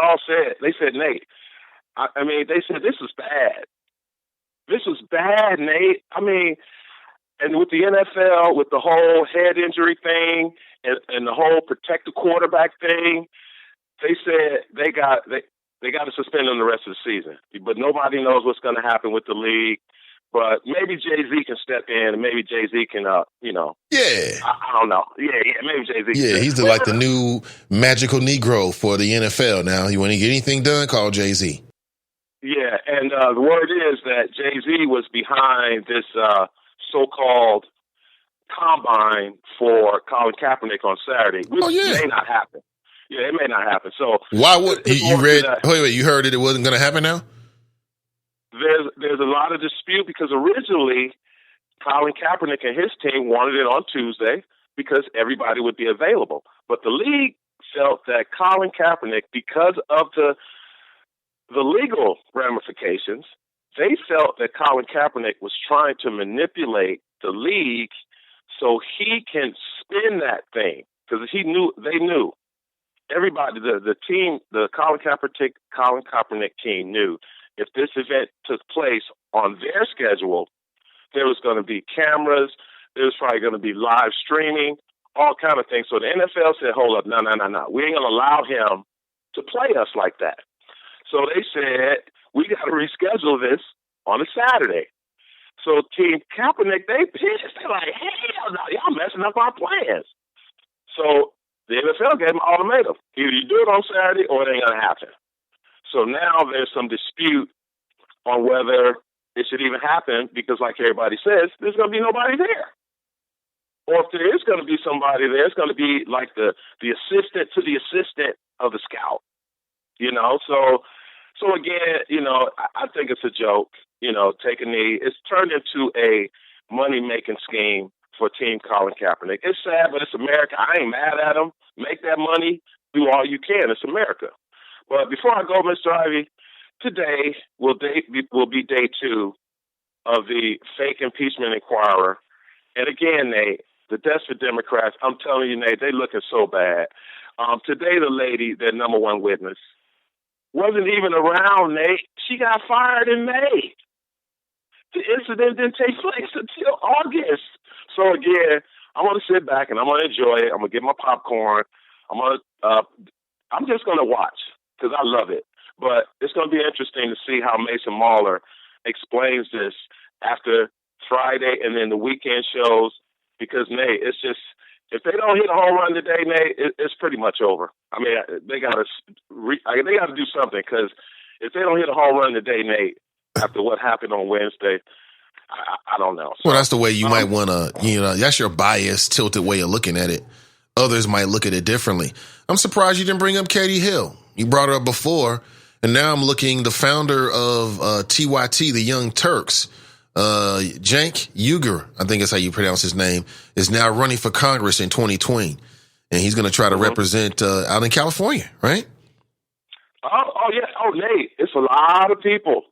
said, Nate, I mean, they said, this is bad. This was bad, Nate. I mean, and with the NFL, with the whole head injury thing and the whole protect the quarterback thing, they said they got to suspend him the rest of the season. But nobody knows what's going to happen with the league. But maybe Jay-Z can step in, and maybe Jay-Z can, Yeah. I don't know. Yeah, maybe Jay-Z. Yeah, he's the new magical Negro for the NFL now. When he get anything done, call Jay-Z. Yeah, and the word is that Jay-Z was behind this so-called combine for Colin Kaepernick on Saturday, which Oh yeah. may not happen. Yeah, it may not happen. So Why would it's you more to read? that. Wait, you heard it wasn't going to happen now? There's a lot of dispute because originally Colin Kaepernick and his team wanted it on Tuesday because everybody would be available. But the league felt that Colin Kaepernick, because of the legal ramifications, they felt that Colin Kaepernick was trying to manipulate the league so he can spin that thing because they knew everybody, the team, the Colin Kaepernick team knew if this event took place on their schedule, there was going to be cameras, there was probably going to be live streaming, all kind of things. So the NFL said, hold up, no. We ain't going to allow him to play us like that. So they said, we got to reschedule this on a Saturday. So Team Kaepernick, they pissed. They're like, hell no, y'all messing up our plans. So the NFL gave them an ultimatum. Either you do it on Saturday or it ain't going to happen. So now there's some dispute on whether it should even happen because, like everybody says, there's going to be nobody there. Or if there is going to be somebody there, it's going to be like the assistant to the assistant of the scout. You know, so again, you know, I think it's a joke, you know, take a knee. It's turned into a money-making scheme for Team Colin Kaepernick. It's sad, but it's America. I ain't mad at them. Make that money. Do all you can. It's America. But before I go, Mr. Ivy, today will be day 2 of the fake impeachment inquirer. And again, Nate, the desperate Democrats, I'm telling you, Nate, they looking so bad. Today, the lady, their number one witness, wasn't even around, Nate. She got fired in May. The incident didn't take place until August. So again, I'm going to sit back and I'm going to enjoy it. I'm going to get my popcorn. I'm just going to watch because I love it. But it's going to be interesting to see how Mason Mahler explains this after Friday and then the weekend shows. Because Nate, it's just if they don't hit a home run today, Nate, it's pretty much over. I mean, they got to do something because if they don't hit a home run today, Nate, after what happened on Wednesday, I don't know. So, Well, that's the way you might want to, you know, that's your biased, tilted way of looking at it. Others might look at it differently. I'm surprised you didn't bring up Katie Hill. You brought her up before, and now I'm looking, the founder of TYT, the Young Turks, Cenk Uygur, I think that's how you pronounce his name, is now running for Congress in 2020. And he's going to try to represent out in California, right? Oh, yeah. Oh, Nate, it's a lot of people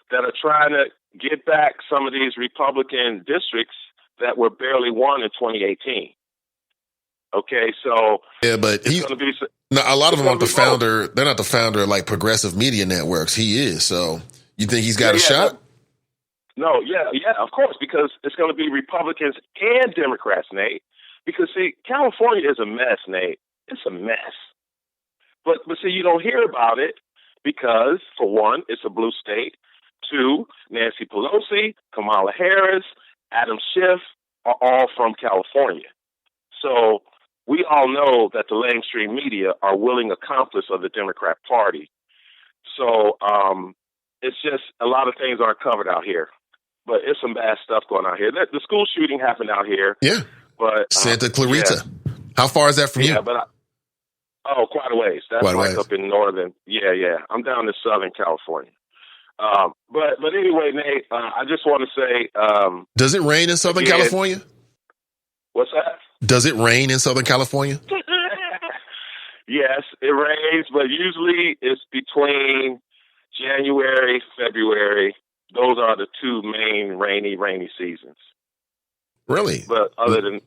that are trying to get back some of these Republican districts that were barely won in 2018. Okay, so yeah, but it's going to be. No, a lot of them aren't the founder. They're not the founder of like progressive media networks. He is. So you think he's got a shot? No, of course, because it's going to be Republicans and Democrats, Nate. Because see, California is a mess, Nate. It's a mess. But see, you don't hear about it because, for one, it's a blue state. 2, Nancy Pelosi, Kamala Harris, Adam Schiff are all from California. So we all know that the mainstream media are willing accomplice of the Democrat Party. So it's just a lot of things aren't covered out here. But it's some bad stuff going on here. The school shooting happened out here. Yeah. But Santa Clarita. Yeah. How far is that from you? Yeah, but quite a ways. That's up in northern. Yeah. I'm down in Southern California. But anyway, Nate, I just want to say, does it rain in Southern California? What's that? Does it rain in Southern California? Yes, it rains, but usually it's between January, February. Those are the 2 main rainy seasons. Really? But other than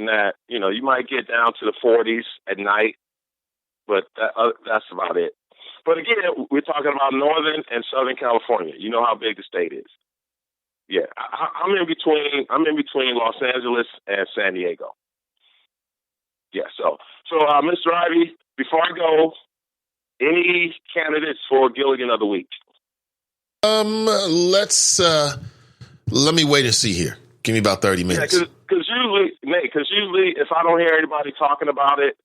that, you know, you might get down to the 40s at night, but that's about it. But again, we're talking about Northern and Southern California. You know how big the state is. Yeah, I'm in between Los Angeles and San Diego. Yeah, so Mr. Ivy, before I go, any candidates for Gilligan of the Week? Let me wait and see here. Give me about 30 minutes. Yeah, because usually if I don't hear anybody talking about it,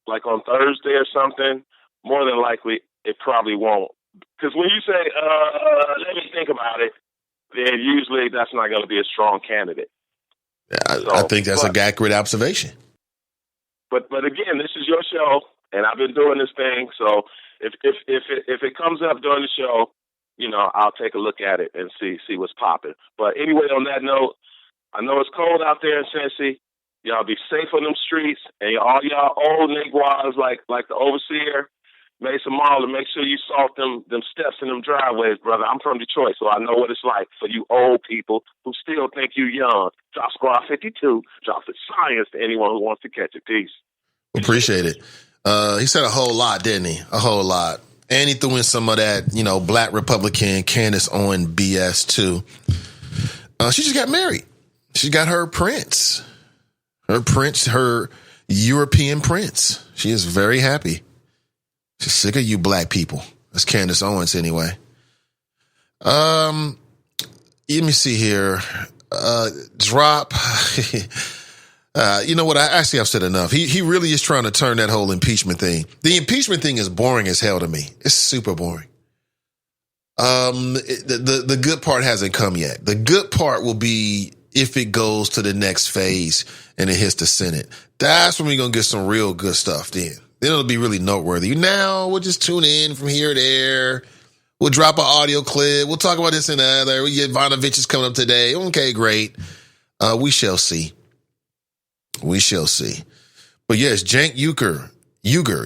like on Thursday or something, more than likely it probably won't Because when you say, let me think about it, then usually that's not going to be a strong candidate. I think that's an accurate observation. But again, this is your show, and I've been doing this thing. So if it comes up during the show, I'll take a look at it and see what's popping. But anyway, on that note, I know it's cold out there in Cincy. Y'all be safe on them streets, and all y'all old niggas like the overseer, Mason Marlon, make sure you salt them steps in them driveways, brother. I'm from Detroit, so I know what it's like for you old people who still think you young. Drop Squad 52. Drop the science to anyone who wants to catch it. Peace. Appreciate it. He said a whole lot, didn't he? A whole lot. And he threw in some of that, black Republican Candace Owen BS too. She just got married. She got her prince. Her European prince. She is very happy. She's sick of you black people. That's Candace Owens anyway. Let me see here. Drop. You know what? I've said enough. He really is trying to turn that whole impeachment thing. The impeachment thing is boring as hell to me. It's super boring. The good part hasn't come yet. The good part will be if it goes to the next phase and it hits the Senate. That's when we're going to get some real good stuff then. Then it'll be really noteworthy. Now we'll just tune in from here to there. We'll drop an audio clip. We'll talk about this and that other. Ivanovich is coming up today. Okay, great. We shall see. We shall see. But yes, Cenk Uygur,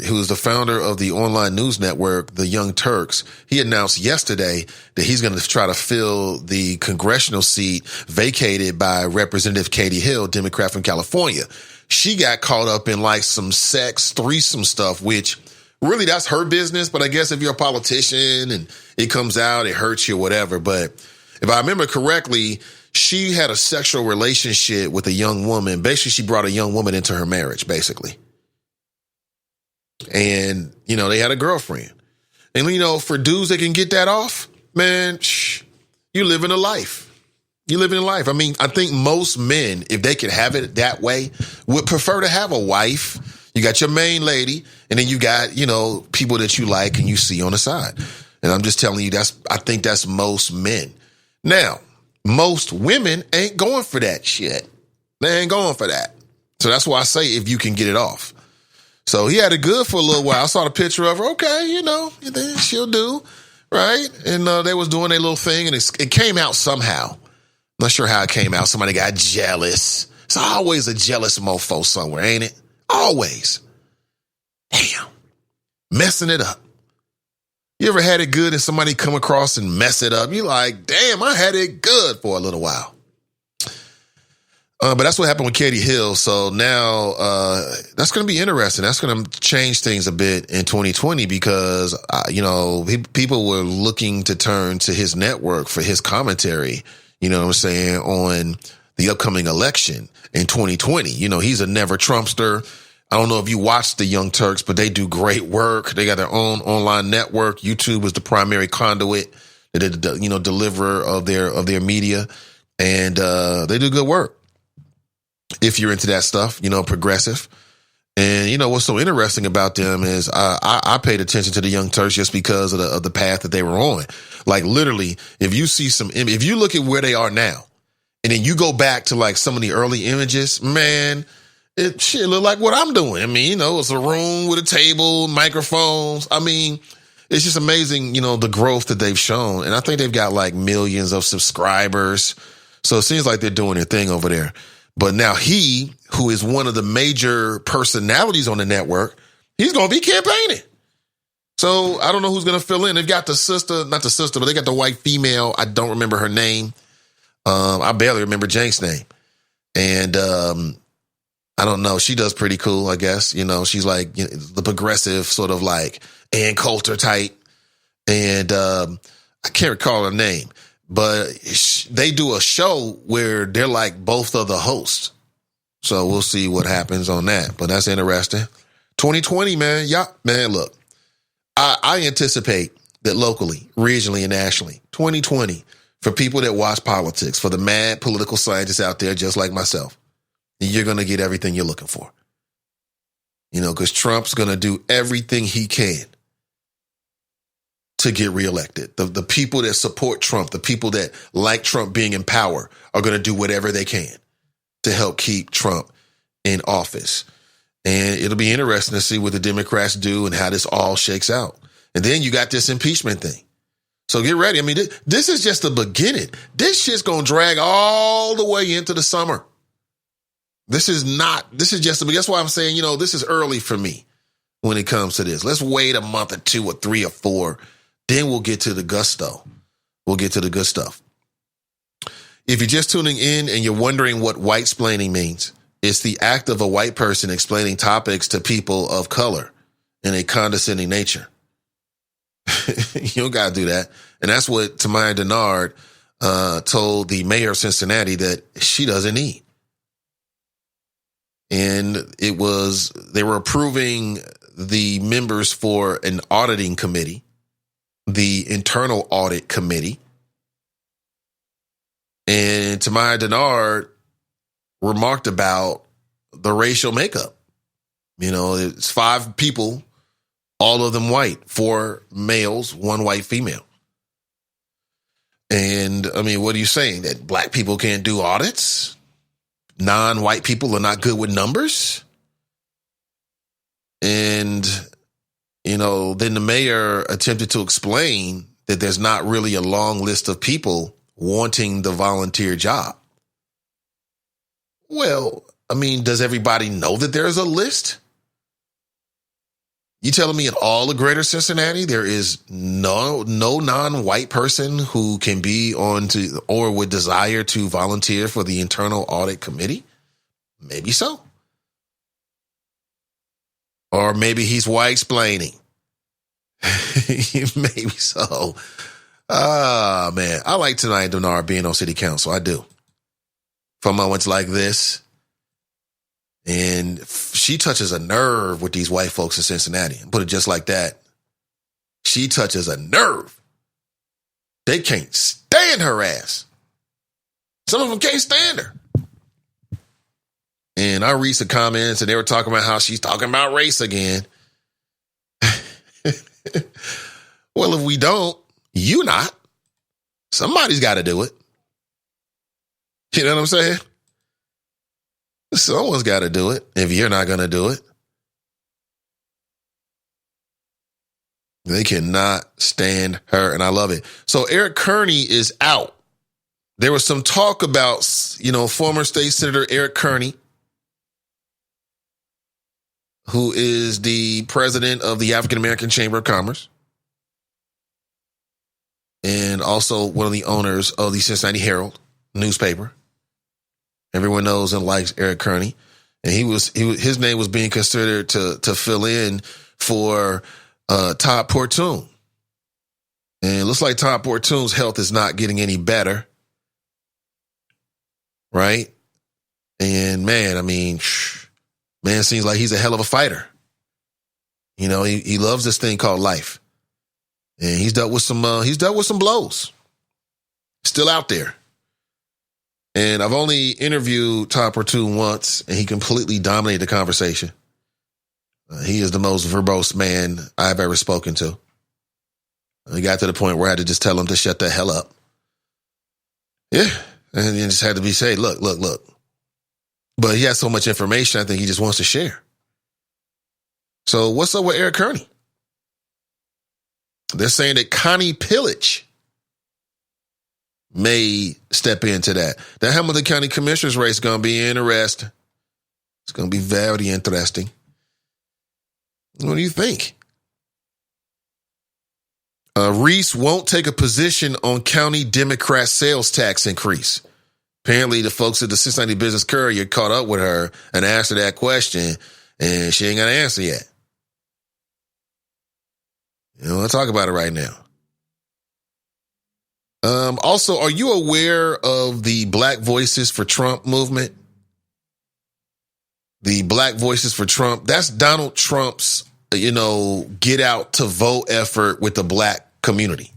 who is the founder of the online news network, The Young Turks, he announced yesterday that he's going to try to fill the congressional seat vacated by Representative Katie Hill, Democrat from California. She got caught up in like some sex threesome stuff, which really that's her business. But I guess if you're a politician and it comes out, it hurts you or whatever. But if I remember correctly, she had a sexual relationship with a young woman. Basically, she brought a young woman into her marriage, basically. And, they had a girlfriend. And, for dudes that can get that off, man, you living a life. You living a life. I mean, I think most men, if they could have it that way, would prefer to have a wife. You got your main lady, and then you got, people that you like and you see on the side. And I'm just telling you, I think that's most men. Now, most women ain't going for that shit. They ain't going for that. So that's why I say if you can get it off. So he had it good for a little while. I saw the picture of her. Okay, she'll do, right? And they was doing their little thing, and it came out somehow. Not sure how it came out. Somebody got jealous. It's always a jealous mofo somewhere, ain't it? Always. Damn. Messing it up. You ever had it good and somebody come across and mess it up? You like, damn, I had it good for a little while. But that's what happened with Katie Hill. So now that's going to be interesting. That's going to change things a bit in 2020 because, people were looking to turn to his network for his commentary, on the upcoming election in 2020. He's a never Trumpster. I don't know if you watch the Young Turks, but they do great work. They got their own online network. YouTube is the primary conduit, the deliverer of their media, and they do good work. If you're into that stuff, progressive. And what's so interesting about them is I paid attention to the Young Turks just because of the path that they were on. Like literally, if you look at where they are now, and then you go back to like some of the early images, man, it look like what I'm doing. I mean, it's a room with a table, microphones. I mean, it's just amazing, the growth that they've shown. And I think they've got like millions of subscribers. So it seems like they're doing their thing over there. But now he, who is one of the major personalities on the network, he's going to be campaigning. So I don't know who's going to fill in. They've got the sister, not the sister, but they got the white female. I don't remember her name. I barely remember Jank's name. And I don't know. She does pretty cool, I guess. She's like the progressive sort of like Ann Coulter type. And I can't recall her name. But they do a show where they're like both of the hosts. So we'll see what happens on that. But that's interesting. 2020, man. Yeah, man, look. I anticipate that locally, regionally, and nationally, 2020, for people that watch politics, for the mad political scientists out there just like myself, you're going to get everything you're looking for. Because Trump's going to do everything he can to get reelected. The people that support Trump, the people that like Trump being in power, are going to do whatever they can to help keep Trump in office. And it'll be interesting to see what the Democrats do and how this all shakes out. And then you got this impeachment thing. So get ready. I mean, this is just the beginning. This shit's going to drag all the way into the summer. This is just, that's why I'm saying, this is early for me when it comes to this. Let's wait a month or 2 or 3 or 4. Then we'll get to the gusto. We'll get to the good stuff. If you're just tuning in and you're wondering what whitesplaining means, it's the act of a white person explaining topics to people of color in a condescending nature. You don't got to do that. And that's what Tamaya Denard told the mayor of Cincinnati that she doesn't need. And they were approving the members for an auditing committee, the internal audit committee. And Tamaya Denard remarked about the racial makeup. It's 5 people, all of them white, 4 males, 1 white female. And I mean, what are you saying? That black people can't do audits? Non-white people are not good with numbers? And, then the mayor attempted to explain that there's not really a long list of people wanting the volunteer job. Well, I mean, does everybody know that there's a list? You telling me in all of Greater Cincinnati, there is no non-white person who can be or would desire to volunteer for the internal audit committee? Maybe so. Or maybe he's white-splaining. Maybe so. Man, I like Tamaya Denard being on city council. I do. For moments like this. And she touches a nerve with these white folks in Cincinnati. Put it just like that. She touches a nerve. They can't stand her ass. Some of them can't stand her. And I read some comments and they were talking about how she's talking about race again. Well, if we don't, you not. Somebody's got to do it. You know what I'm saying? Someone's got to do it if you're not going to do it. They cannot stand her, and I love it. So Eric Kearney is out. There was some talk about, former state senator Eric Kearney, who is the president of the African American Chamber of Commerce and also one of the owners of the Cincinnati Herald newspaper. Everyone knows and likes Eric Kearney. And his name was being considered to fill in for Todd Portune. And it looks like Todd Portune's health is not getting any better. Right? And man seems like he's a hell of a fighter. He loves this thing called life. And he's dealt with some blows. Still out there. And I've only interviewed Todd Portune once, and he completely dominated the conversation. He is the most verbose man I've ever spoken to. He got to the point where I had to just tell him to shut the hell up. Yeah. And it just had to be said, look. But he has so much information, I think he just wants to share. So what's up with Eric Kearney? They're saying that Connie Pillage may step into that. The Hamilton County Commissioner's race is going to be interesting. It's going to be very interesting. What do you think? Reese won't take a position on county Democrat sales tax increase. Apparently, the folks at the Cincinnati Business Courier caught up with her and asked her that question, and she ain't got an answer yet. Let's talk about it right now. Also, are you aware of the Black Voices for Trump movement? The Black Voices for Trump, that's Donald Trump's, get out to vote effort with the black community.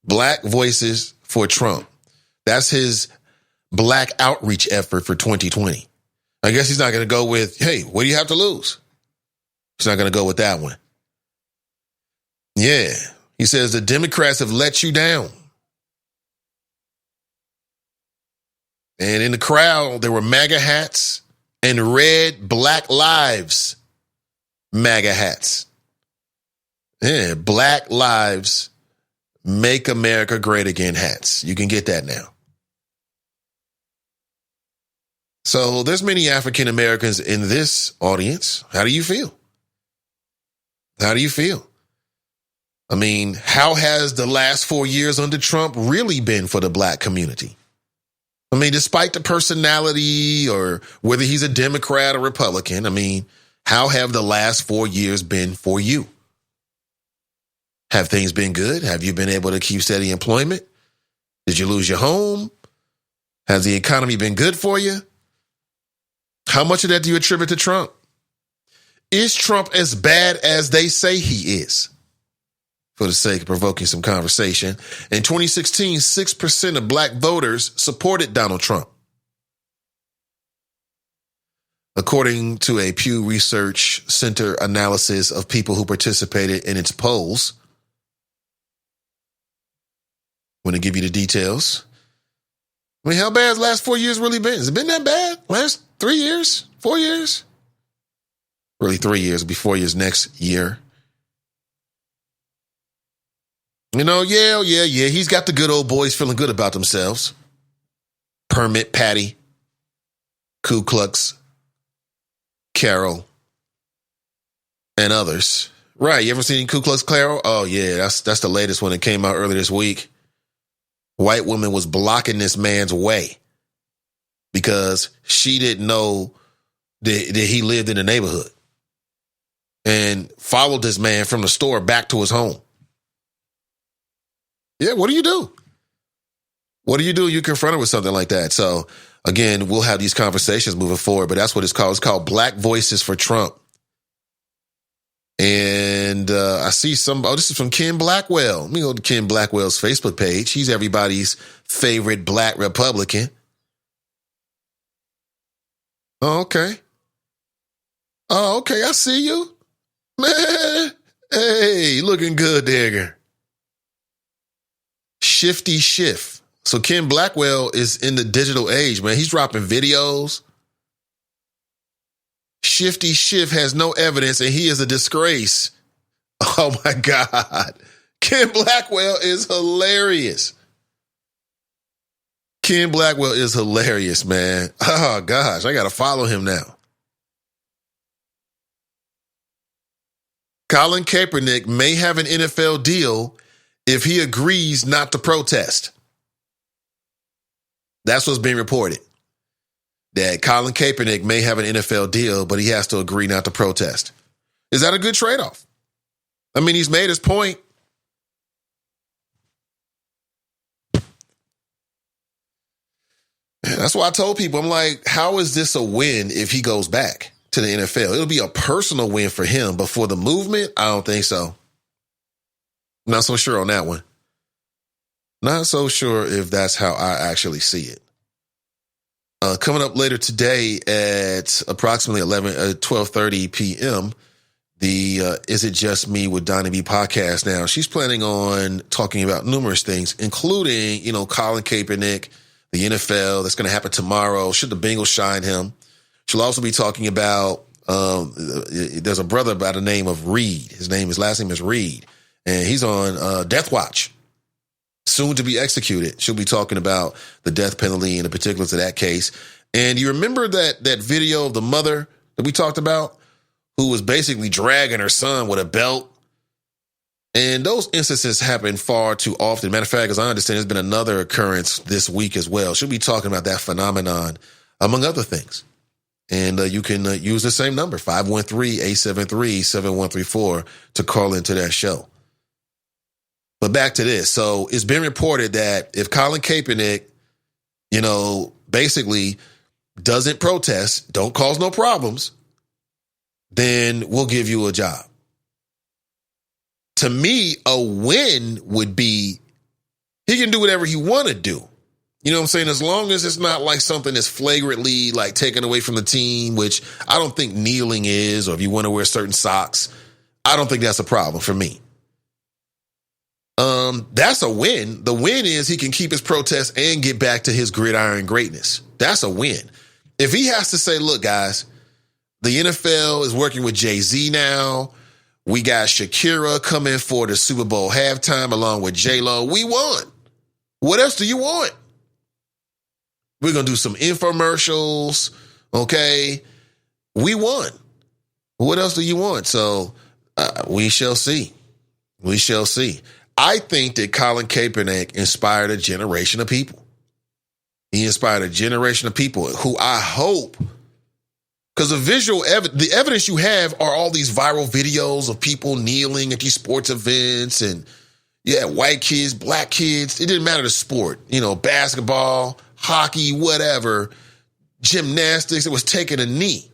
Black Voices for Trump. That's his black outreach effort for 2020. I guess he's not going to go with, hey, what do you have to lose? He's not going to go with that one. Yeah. He says the Democrats have let you down. And in the crowd, there were MAGA hats and red Black Lives MAGA hats. Yeah, Black Lives Make America Great Again hats. You can get that now. So there's many African Americans in this audience. How do you feel? How do you feel? I mean, how has the last 4 years under Trump really been for the black community? I mean, despite the personality or whether he's a Democrat or Republican, I mean, how have the last 4 years been for you? Have things been good? Have you been able to keep steady employment? Did you lose your home? Has the economy been good for you? How much of that do you attribute to Trump? Is Trump as bad as they say he is? For the sake of provoking some conversation, in 2016, 6% of black voters supported Donald Trump. According to a Pew Research Center analysis of people who participated in its polls, I'm going to give you the details. I mean, how bad has the last 4 years really been? Has it been that bad? Last 3 years? 4 years? Really 3 years. It'll be 4 years next year. You know, yeah. He's got the good old boys feeling good about themselves. Permit Patty, Ku Klux, Carol, and others. Right, you ever seen Ku Klux Carol? Oh, yeah, that's the latest one that came out earlier this week. White woman was blocking this man's way because she didn't know that he lived in the neighborhood and followed this man from the store back to his home. Yeah, what do you do? What do you do? You confront her with something like that. So, again, we'll have these conversations moving forward, but that's what it's called. It's called Black Voices for Trump. And I see this is from Ken Blackwell. Let me go to Ken Blackwell's Facebook page. He's everybody's favorite black Republican. Oh, okay. I see you. Man, hey, looking good, Digger. Shifty Shift. So Ken Blackwell is in the digital age, man. He's dropping videos. Shifty Shift has no evidence and he is a disgrace. Oh my God. Ken Blackwell is hilarious. Ken Blackwell is hilarious, man. Oh gosh, I got to follow him now. Colin Kaepernick may have an NFL deal if he agrees not to protest. That's what's being reported. That Colin Kaepernick may have an NFL deal, but he has to agree not to protest. Is that a good trade-off? I mean, he's made his point. That's why I told people, I'm like, how is this a win if he goes back to the NFL? It'll be a personal win for him, but for the movement, I don't think so. Not so sure on that one. Not so sure if that's how I actually see it. Coming up later today at approximately 12:30 p.m., the Is It Just Me with Donnie B podcast. Now, she's planning on talking about numerous things, including, Colin Kaepernick, the NFL, that's going to happen tomorrow. Should the Bengals shine him? She'll also be talking about, there's a brother by the name of Reed. His last name is Reed, and he's on death watch. Soon to be executed. She'll be talking about the death penalty and the particulars of that case. And you remember that video of the mother that we talked about who was basically dragging her son with a belt? And those instances happen far too often. Matter of fact, as I understand, there's been another occurrence this week as well. She'll be talking about that phenomenon, among other things. And you can use the same number, 513-873-7134, to call into that show. But back to this. So it's been reported that if Colin Kaepernick, basically doesn't protest, don't cause no problems, then we'll give you a job. To me, a win would be he can do whatever he want to do. You know what I'm saying? As long as it's not like something that's flagrantly like taken away from the team, which I don't think kneeling is, or if you want to wear certain socks, I don't think that's a problem for me. That's a win. The win is he can keep his protest and get back to his gridiron greatness. That's a win. If he has to say, look, guys, the NFL is working with Jay-Z now. We got Shakira coming for the Super Bowl halftime along with J-Lo. We won. What else do you want? We're going to do some infomercials. Okay. We won. What else do you want? So we shall see. We shall see. I think that Colin Kaepernick inspired a generation of people. He inspired a generation of people who I hope, because the evidence you have are all these viral videos of people kneeling at these sports events and white kids, black kids. It didn't matter the sport, basketball, hockey, whatever, gymnastics. It was taking a knee.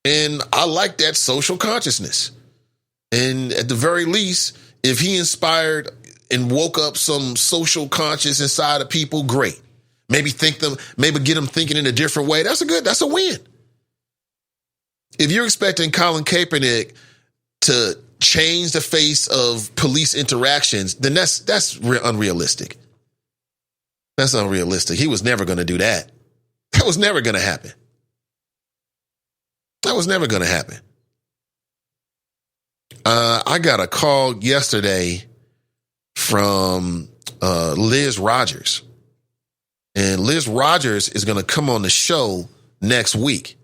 And I like that social consciousness. And at the very least, if he inspired and woke up some social conscious inside of people, great. Maybe get them thinking in a different way. That's a win. If you're expecting Colin Kaepernick to change the face of police interactions, then that's unrealistic. That's unrealistic. He was never going to do that. That was never going to happen. That was never going to happen. I got a call yesterday from Liz Rogers. And Liz Rogers is going to come on the show next week.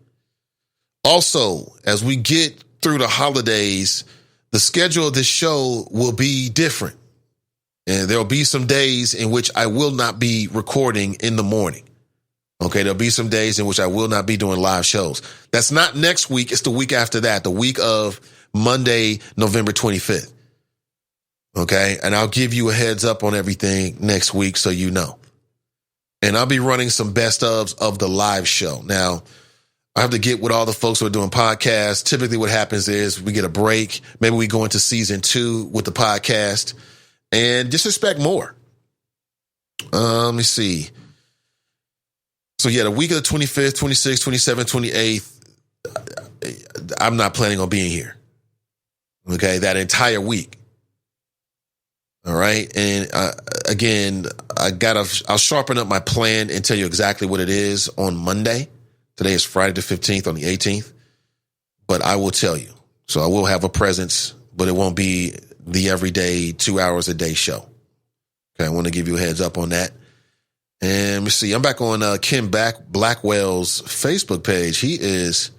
Also, as we get through the holidays, the schedule of this show will be different. And there'll be some days in which I will not be recording in the morning. Okay, there'll be some days in which I will not be doing live shows. That's not next week. It's the week after that, the week of Monday, November 25th. Okay, and I'll give you a heads up on everything next week so you know. And I'll be running some best ofs of the live show. Now, I have to get with all the folks who are doing podcasts. Typically what happens is we get a break. Maybe we go into season 2 with the podcast and just expect more. Let me see. So the week of the 25th, 26th, 27th, 28th, I'm not planning on being here. Okay, that entire week. All right. And again, I'll sharpen up my plan and tell you exactly what it is on Monday. Today is Friday the 15th, on the 18th. But I will tell you. So I will have a presence, but it won't be the everyday 2 hours a day show. Okay, I want to give you a heads up on that. And let me see. I'm back on Kim Blackwell's Facebook page. He is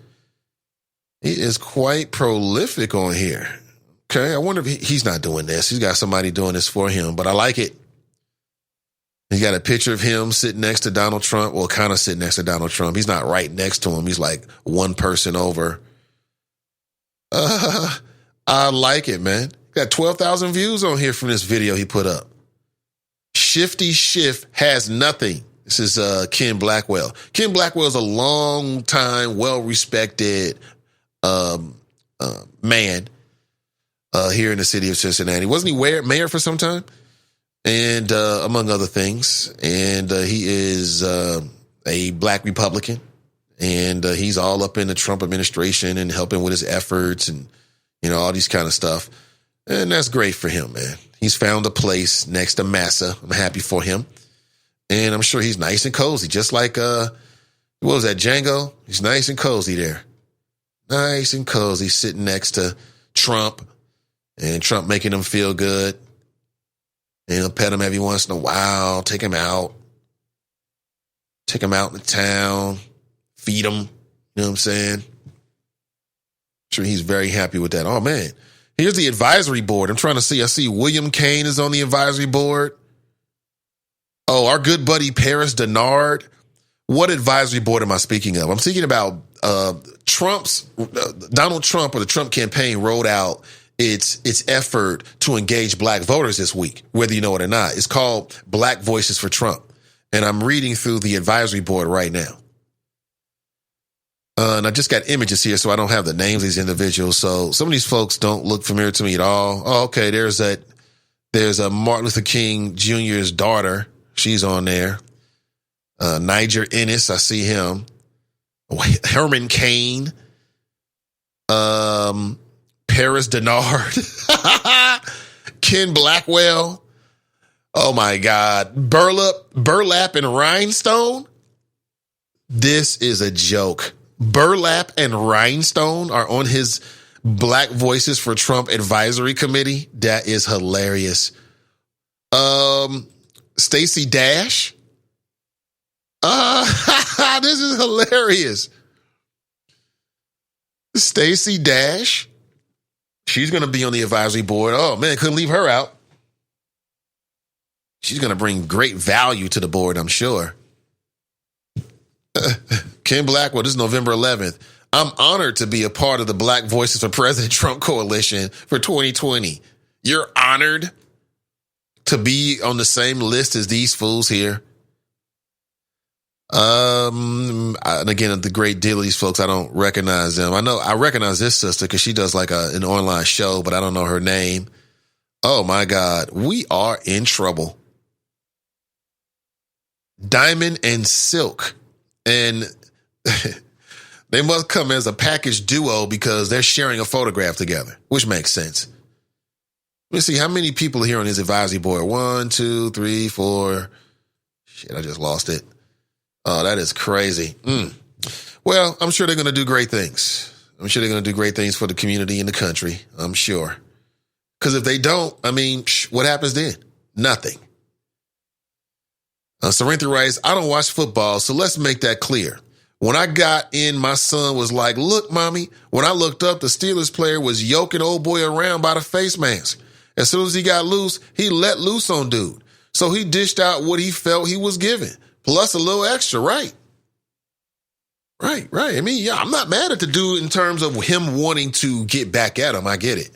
quite prolific on here. Okay, I wonder if he's not doing this. He's got somebody doing this for him, but I like it. He got a picture of him sitting next to Donald Trump. Well, kind of sitting next to Donald Trump. He's not right next to him. He's like one person over. I like it, man. Got 12,000 views on here from this video he put up. Shifty Shift has nothing. This is Ken Blackwell. Ken Blackwell is a long time, well-respected man here in the city of Cincinnati. Wasn't he mayor for some time? And among other things. And he is a black Republican. And he's all up in the Trump administration and helping with his efforts and, all these kind of stuff. And that's great for him, man. He's found a place next to Massa. I'm happy for him. And I'm sure he's nice and cozy, just like, what was that, Django? He's nice and cozy there. Nice and cozy, sitting next to Trump, and Trump making him feel good. And he'll pet him every once in a while, take him out in the town, feed him. You know what I'm saying? Sure, he's very happy with that. Oh, man. Here's the advisory board. I'm trying to see. I see William Kane is on the advisory board. Oh, our good buddy Paris Denard. What advisory board am I speaking of? I'm speaking about Donald Trump, or the Trump campaign rolled out its effort to engage black voters this week, whether you know it or not. It's called Black Voices for Trump. And I'm reading through the advisory board right now. And I just got images here, so I don't have the names of these individuals. So some of these folks don't look familiar to me at all. Oh, okay. There's a Martin Luther King Jr.'s daughter. She's on there. Niger Ennis. I see him. Herman Cain. Paris Denard. Ken Blackwell. Oh my God. Burlap and Rhinestone. This is a joke. Burlap and Rhinestone are on his Black Voices for Trump Advisory Committee. That is hilarious. Stacey Dash. This is hilarious. Stacey Dash. She's going to be on the advisory board. Oh, man, couldn't leave her out. She's going to bring great value to the board, I'm sure. Ken Blackwell, this is November 11th. I'm honored to be a part of the Black Voices for President Trump coalition for 2020. You're honored to be on the same list as these fools here. And again, the great deal of these folks, I don't recognize them. I recognize this sister because she does like an online show, but I don't know her name. Oh my God, we are in trouble. Diamond and Silk. And they must come as a package duo because they're sharing a photograph together, which makes sense. Let me see how many people are here on his advisory board. 1, 2, 3, 4. Shit, I just lost it. Oh, that is crazy. Well, I'm sure they're going to do great things. I'm sure they're going to do great things for the community and the country. I'm sure. Because if they don't, I mean, what happens then? Nothing. Sorrentha writes, I don't watch football, so let's make that clear. When I got in, my son was like, look, mommy, when I looked up, the Steelers player was yoking old boy around by the face mask. As soon as he got loose, he let loose on dude. So he dished out what he felt he was given, plus a little extra, right? Right. I mean, yeah, I'm not mad at the dude in terms of him wanting to get back at him. I get it.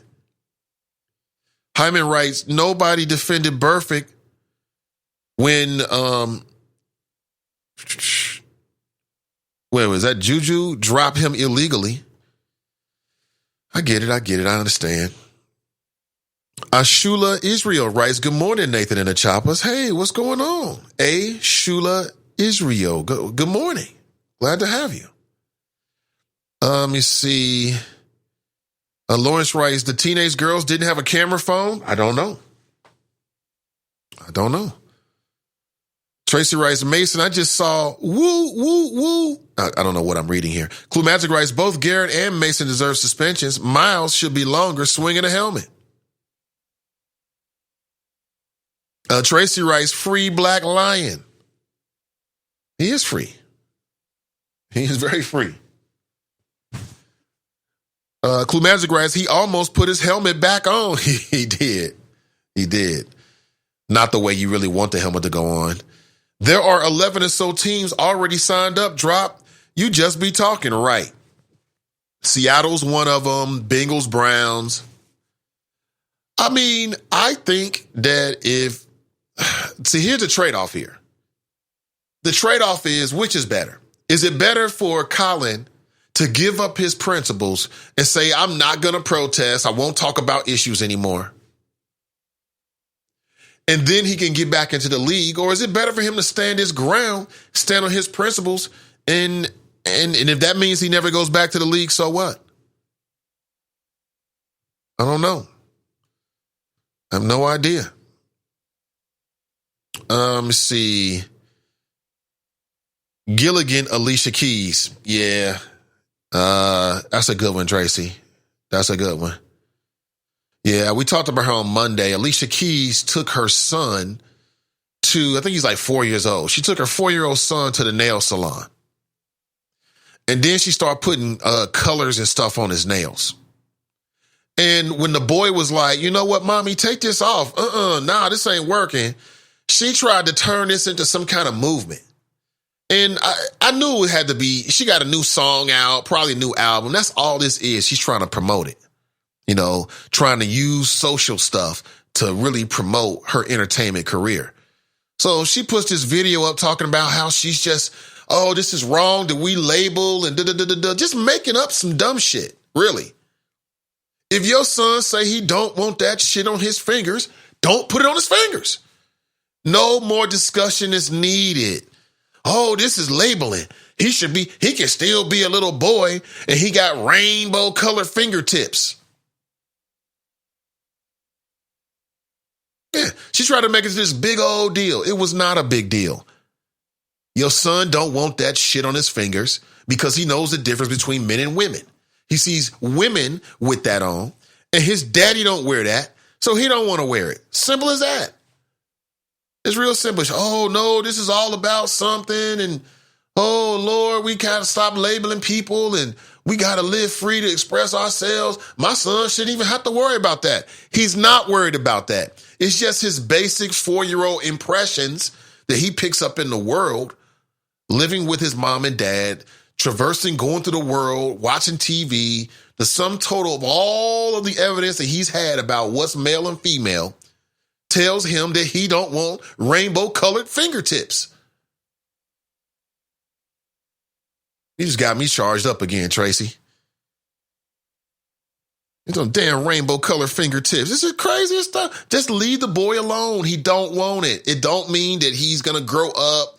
Hyman writes, nobody defended Burfict when, where was that? Juju dropped him illegally. I get it. I understand. Ashula Israel writes, good morning, Nathan and the Choppers. Hey, what's going on? Shula Israel. Good morning. Glad to have you. Let me see. Lawrence writes, the teenage girls didn't have a camera phone? I don't know. Tracy writes, Mason, I just saw woo. I don't know what I'm reading here. Clue Magic writes, both Garrett and Mason deserve suspensions. Miles should be longer swinging a helmet. Tracy writes, free Black Lion. He is free. He is very free. Clue Magic writes, he almost put his helmet back on. He did. Not the way you really want the helmet to go on. There are 11 or so teams already signed up, Drop. You just be talking, right? Seattle's one of them, Bengals, Browns. I mean, I think that here's the trade-off here. The trade-off is, which is better? Is it better for Colin to give up his principles and say, I'm not going to protest, I won't talk about issues anymore, and then he can get back into the league? Or is it better for him to stand his ground, stand on his principles, and if that means he never goes back to the league, so what? I don't know. I have no idea. Let me see. Gilligan, Alicia Keys. Yeah. That's a good one, Tracy. That's a good one. Yeah, we talked about her on Monday. Alicia Keys took her son to, I think he's like 4 years old. She took her 4-year-old son to the nail salon. And then she started putting colors and stuff on his nails. And when the boy was like, you know what, mommy, take this off. Nah, this ain't working. She tried to turn this into some kind of movement. And I knew it had to be, she got a new song out, probably a new album. That's all this is. She's trying to promote it. You know, trying to use social stuff to really promote her entertainment career. So she puts this video up talking about how she's just, oh, this is wrong that we label and just making up some dumb shit, really. If your son say he don't want that shit on his fingers, don't put it on his fingers. No more discussion is needed. Oh, this is labeling. He can still be a little boy and he got rainbow colored fingertips. Yeah, she tried to make it this big old deal. It was not a big deal. Your son don't want that shit on his fingers because he knows the difference between men and women. He sees women with that on, and his daddy don't wear that, so he don't want to wear it. Simple as that. It's real simple. Oh, no, this is all about something, and oh, Lord, we gotta stop labeling people, and we got to live free to express ourselves. My son shouldn't even have to worry about that. He's not worried about that. It's just his basic 4-year-old impressions that he picks up in the world, living with his mom and dad, traversing, going through the world, watching TV, the sum total of all of the evidence that he's had about what's male and female tells him that he don't want rainbow-colored fingertips. You just got me charged up again, Tracy. It's on damn rainbow-colored fingertips. This is crazy stuff. Just leave the boy alone. He don't want it. It don't mean that he's going to grow up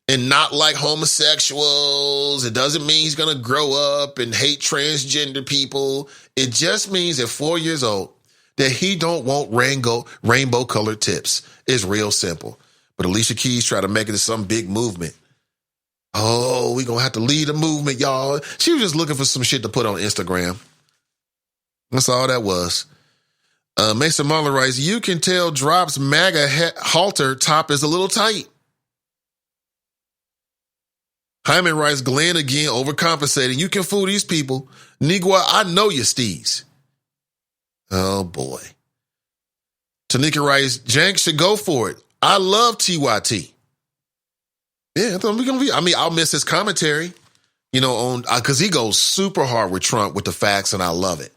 and not like homosexuals. It doesn't mean he's going to grow up and hate transgender people. It just means at 4 years old that he don't want rainbow-colored tips. It's real simple. But Alicia Keys tried to make it to some big movement. Oh, we going to have to lead a movement, y'all. She was just looking for some shit to put on Instagram. That's all that was. Mason Marler writes, you can tell Drop's MAGA halter top is a little tight. Hyman writes, Glenn again overcompensating. You can fool these people. Nigua, I know you steez. Oh, boy. Tanika writes, Jank should go for it. I love TYT. Yeah, I'll miss his commentary, because he goes super hard with Trump with the facts, and I love it.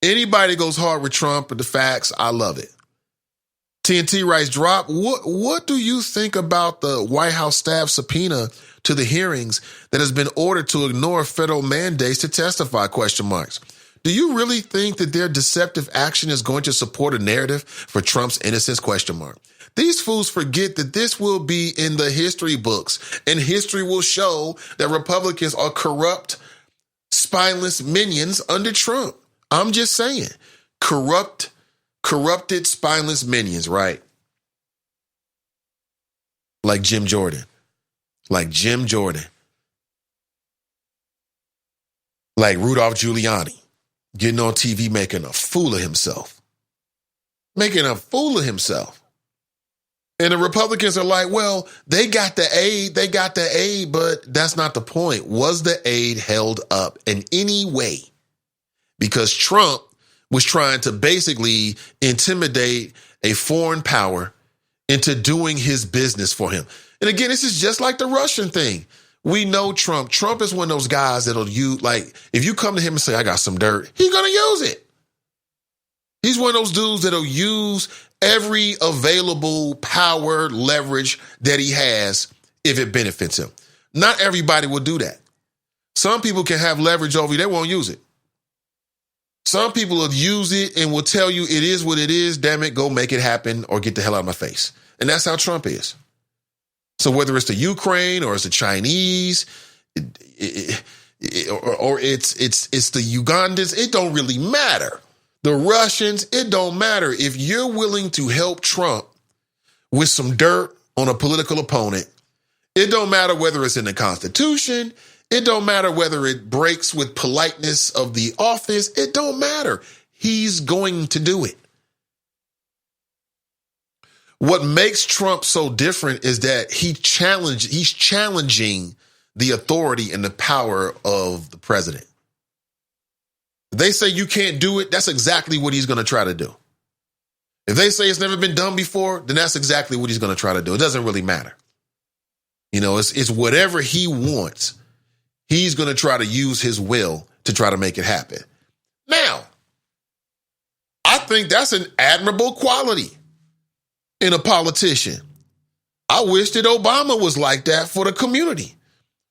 Anybody goes hard with Trump with the facts, I love it. TNT writes, Drop, what do you think about the White House staff subpoena to the hearings that has been ordered to ignore federal mandates to testify, ? Do you really think that their deceptive action is going to support a narrative for Trump's innocence, ? These fools forget that this will be in the history books, and history will show that Republicans are corrupt, spineless minions under Trump. I'm just saying, corrupted, spineless minions, right? Like Jim Jordan. Like Rudolph Giuliani, getting on TV making a fool of himself. And the Republicans are like, well, they got the aid, but that's not the point. Was the aid held up in any way? Because Trump was trying to basically intimidate a foreign power into doing his business for him. And again, this is just like the Russian thing. We know Trump. Trump is one of those guys that'll use, like, if you come to him and say, I got some dirt, he's going to use it. He's one of those dudes that'll use every available power, leverage that he has if it benefits him. Not everybody will do that. Some people can have leverage over you. They won't use it. Some people will use it and will tell you it is what it is. Damn it, go make it happen or get the hell out of my face. And that's how Trump is. So whether it's the Ukraine or it's the Chinese or it's the Ugandans, it don't really matter. The Russians, it don't matter. If you're willing to help Trump with some dirt on a political opponent, it don't matter whether it's in the Constitution. It don't matter whether it breaks with politeness of the office. It don't matter. He's going to do it. What makes Trump so different is that he's challenging the authority and the power of the president. If they say you can't do it, that's exactly what he's going to try to do. If they say it's never been done before, then that's exactly what he's going to try to do. It doesn't really matter. It's whatever he wants. He's going to try to use his will to try to make it happen. Now, I think that's an admirable quality in a politician. I wish that Obama was like that for the community.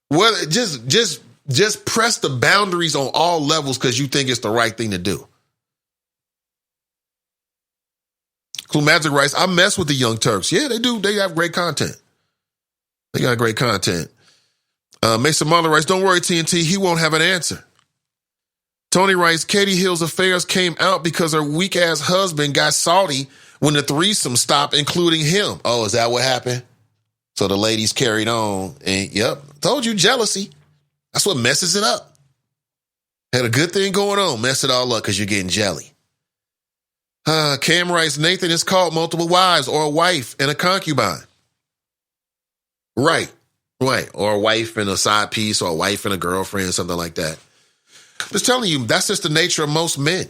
Well, just press the boundaries on all levels because you think it's the right thing to do. Clue Magic writes, I mess with the Young Turks. Yeah, they do. They have great content. They got great content. Mason Marler writes, don't worry, TNT, he won't have an answer. Tony writes, Katie Hill's affairs came out because her weak-ass husband got salty when the threesome stopped, including him. Oh, is that what happened? So the ladies carried on. And yep, told you, jealousy. That's what messes it up. Had a good thing going on, mess it all up because you're getting jelly. Cam writes, Nathan is called multiple wives or a wife and a concubine. Right. Or a wife and a side piece or a wife and a girlfriend, something like that. Just telling you, that's just the nature of most men.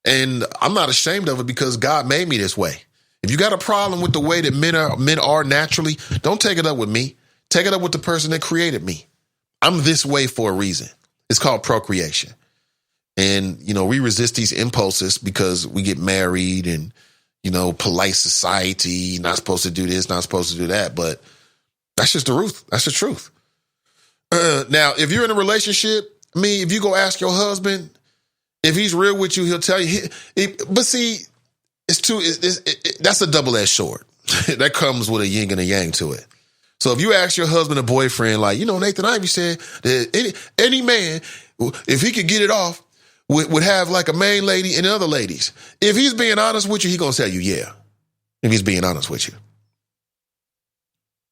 And I'm not ashamed of it because God made me this way. If you got a problem with the way that men are naturally, don't take it up with me. Take it up with the person that created me. I'm this way for a reason. It's called procreation. And, we resist these impulses because we get married and, polite society, not supposed to do this, not supposed to do that. But that's just the truth. That's the truth. Now, if you're in a relationship, if you go ask your husband, if he's real with you, he'll tell you. But see, that's a double-edged sword. That comes with a yin and a yang to it. So if you ask your husband or boyfriend, like, Nathan Ivey said that any man, if he could get it off, would have like a main lady and other ladies. If he's being honest with you, he's going to tell you, yeah. If he's being honest with you.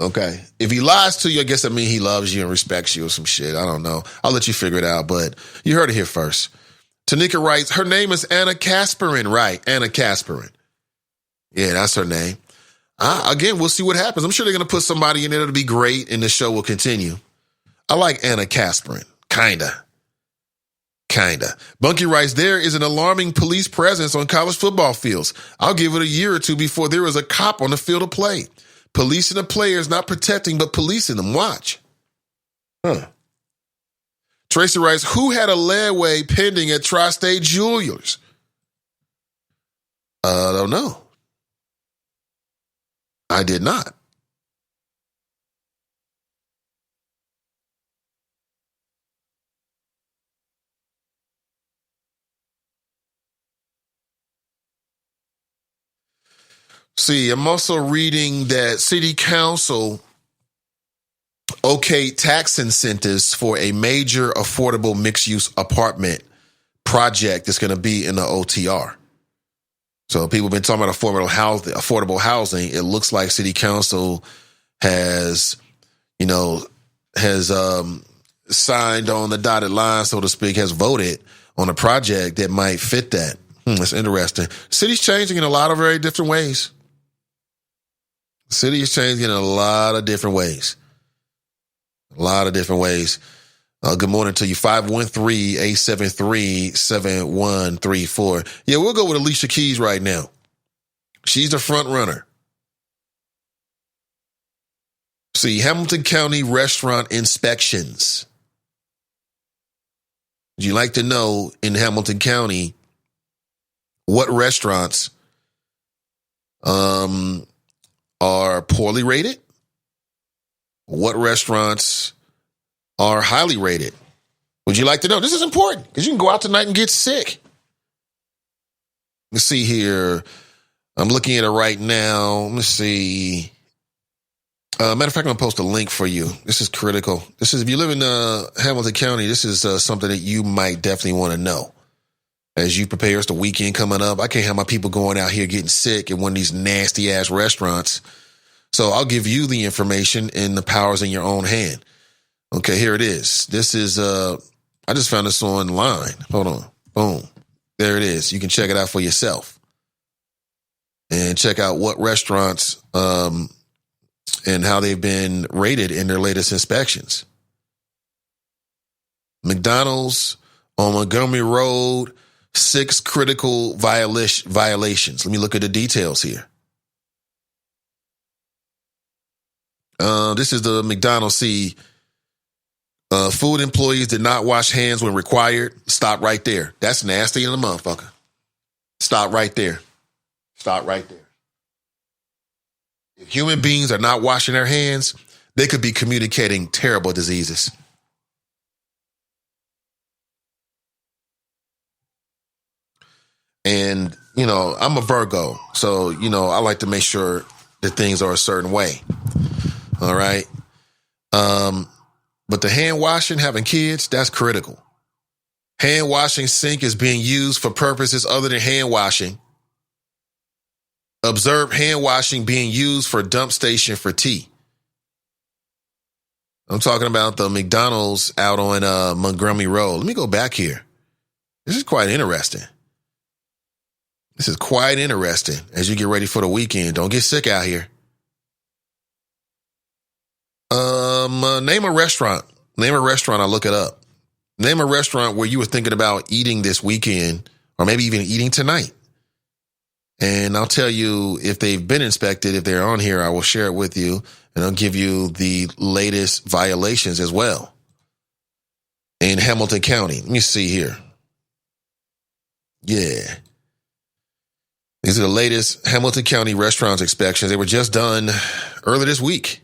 Okay. If he lies to you, I guess that means he loves you and respects you or some shit. I don't know. I'll let you figure it out, but you heard it here first. Tanika writes, her name is Anna Kasparin. Right. Anna Kasparin. Yeah, that's her name. Again, we'll see what happens. I'm sure they're going to put somebody in there to be great and the show will continue. I like Anna Kasparin. Kinda. Bunky writes, there is an alarming police presence on college football fields. I'll give it a year or two before there is a cop on the field of play. Policing the players, not protecting, but policing them. Watch. Tracy writes, who had a layaway pending at Tri-State Jewelers? I don't know. I did not. See, I'm also reading that City Council okayed tax incentives for a major affordable mixed-use apartment project that's going to be in the OTR. So people have been talking about affordable housing. It looks like City Council has signed on the dotted line, so to speak, has voted on a project that might fit that. That's interesting. City's changing in a lot of very different ways. City is changing in a lot of different ways. Good morning to you. 513-873-7134. Yeah, we'll go with Alicia Keys right now. She's the front runner. See, Hamilton County restaurant inspections. Would you like to know in Hamilton County what restaurants are poorly rated? What restaurants are highly rated? Would you like to know? This is important because you can go out tonight and get sick. Let's see here. I'm looking at it right now. Let me see. Matter of fact, I'm going to post a link for you. This is critical. This is, if you live in Hamilton County, this is something that you might definitely want to know. As you prepare, it's the weekend coming up. I can't have my people going out here getting sick in one of these nasty ass restaurants. So I'll give you the information and the powers in your own hand. Okay, here it is. This is, I just found this online. Hold on. Boom. There it is. You can check it out for yourself. And check out what restaurants and how they've been rated in their latest inspections. McDonald's on Montgomery Road, 6 critical violations. Let me look at the details here. This is the McDonald's. See, food employees did not wash hands when required. Stop right there. That's nasty in the motherfucker. Stop right there. If human beings are not washing their hands, they could be communicating terrible diseases. And, I'm a Virgo, so, I like to make sure that things are a certain way. All right. But the hand washing, having kids, that's critical. Hand washing sink is being used for purposes other than hand washing. Observed hand washing being used for dump station for tea. I'm talking about the McDonald's out on Montgomery Road. Let me go back here. This is quite interesting. This is quite interesting as you get ready for the weekend. Don't get sick out here. Name a restaurant. Name a restaurant. I'll look it up. Name a restaurant where you were thinking about eating this weekend or maybe even eating tonight. And I'll tell you if they've been inspected. If they're on here, I will share it with you. And I'll give you the latest violations as well in Hamilton County. Let me see here. Yeah. These are the latest Hamilton County restaurants inspections. They were just done earlier this week.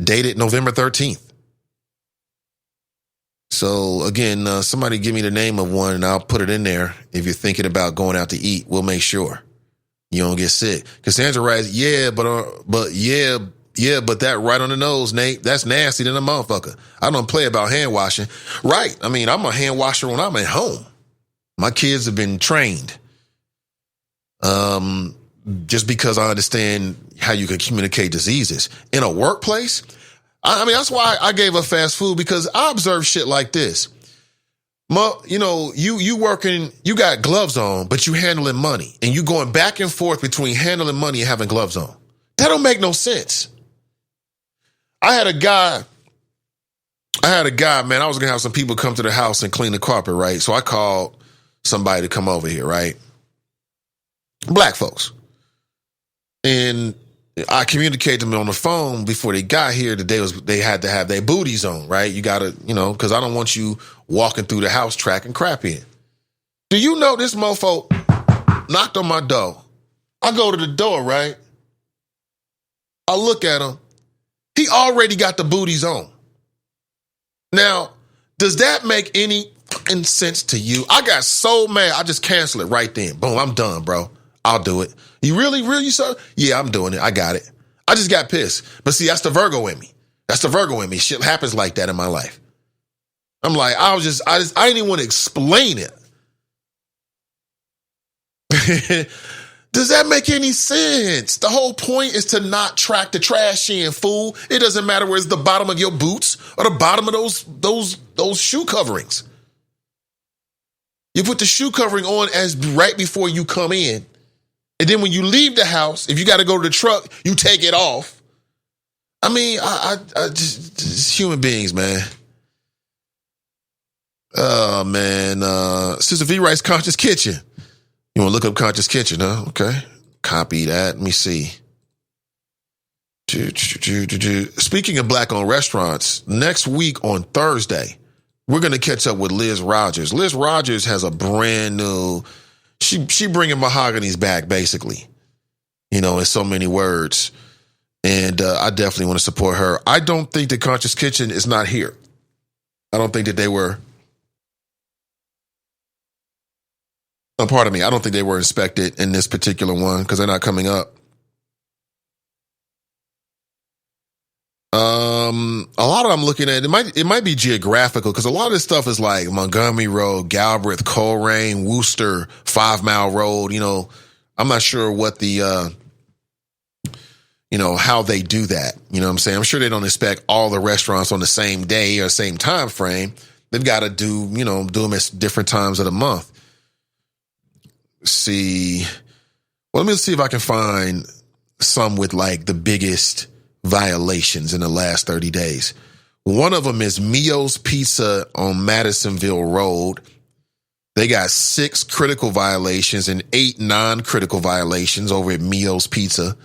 Dated November 13th. So again, somebody give me the name of one and I'll put it in there. If you're thinking about going out to eat, we'll make sure you don't get sick. Cassandra writes, but that right on the nose, Nate. That's nasty than a motherfucker. I don't play about hand washing. Right. I mean, I'm a hand washer when I'm at home. My kids have been trained. Just because I understand how you can communicate diseases in a workplace. I mean, that's why I gave up fast food, because I observe shit like this. You know, you working, you got gloves on, but you handling money, and you going back and forth between handling money and having gloves on. That don't make no sense. I had a guy, man, I was gonna have some people come to the house and clean the carpet, right? So I called somebody to come over here, right? Black folks. And I communicated to them on the phone before they got here that they had to have their booties on, right? You gotta, because I don't want you walking through the house tracking crap in. Do you know this mofo knocked on my door? I go to the door, right? I look at him. He already got the booties on. Now, does that make any fucking sense to you? I got so mad, I just canceled it right then. Boom, I'm done, bro. I'll do it. You really, sir? Yeah, I'm doing it. I got it. I just got pissed. But see, that's the Virgo in me. Shit happens like that in my life. I'm like, I didn't even want to explain it. Does that make any sense? The whole point is to not track the trash in, fool. It doesn't matter where it's the bottom of your boots or the bottom of those shoe coverings. You put the shoe covering on as right before you come in. And then when you leave the house, if you got to go to the truck, you take it off. I mean, I just human beings, man. Oh, man. Sister V writes Conscious Kitchen. You want to look up Conscious Kitchen, huh? Okay. Copy that. Let me see. Speaking of black-owned restaurants, next week on Thursday, we're going to catch up with Liz Rogers. Liz Rogers has a brand new... She bringing mahoganies back, basically, in so many words. And I definitely want to support her. I don't think the Conscious Kitchen is not here. I don't think that they were. Pardon me. I don't think they were inspected in this particular one because they're not coming up. A lot of I'm looking at it might be geographical because a lot of this stuff is like Montgomery Road, Galbraith, Coleraine, Worcester, 5 Mile Road. I'm not sure what the how they do that. You know what I'm saying? I'm sure they don't inspect all the restaurants on the same day or same time frame. They've got to do them at different times of the month. Let me see if I can find some with like the biggest violations in the last 30 days. One of them is Mio's Pizza on Madisonville Road. They got 6 critical violations and 8 non-critical violations over at Mio's Pizza.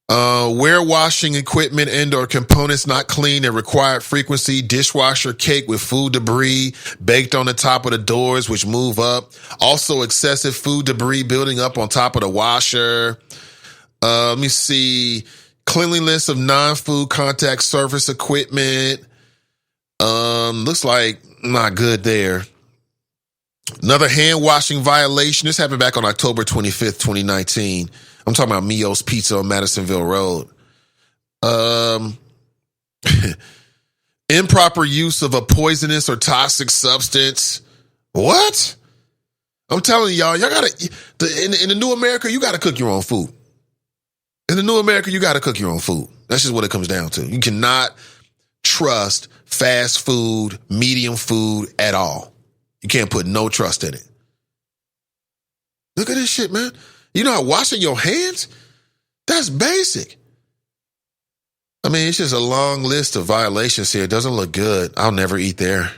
Warewashing equipment and or components not clean at required frequency, dishwasher cake with food debris baked on the top of the doors which move up. Also excessive food debris building up on top of the washer. Let me see. Cleanliness of non-food contact surface equipment. Looks like not good there. Another hand washing violation. This happened back on October 25th, 2019. I'm talking about Mio's Pizza on Madisonville Road. Improper use of a poisonous or toxic substance. What? I'm telling y'all gotta, in the new America, you gotta cook your own food. In the new America, you gotta cook your own food. That's just what it comes down to. You cannot trust fast food, medium food at all. You can't put no trust in it. Look at this shit, man. You know how washing your hands? That's basic. I mean, it's just a long list of violations here. It doesn't look good. I'll never eat there.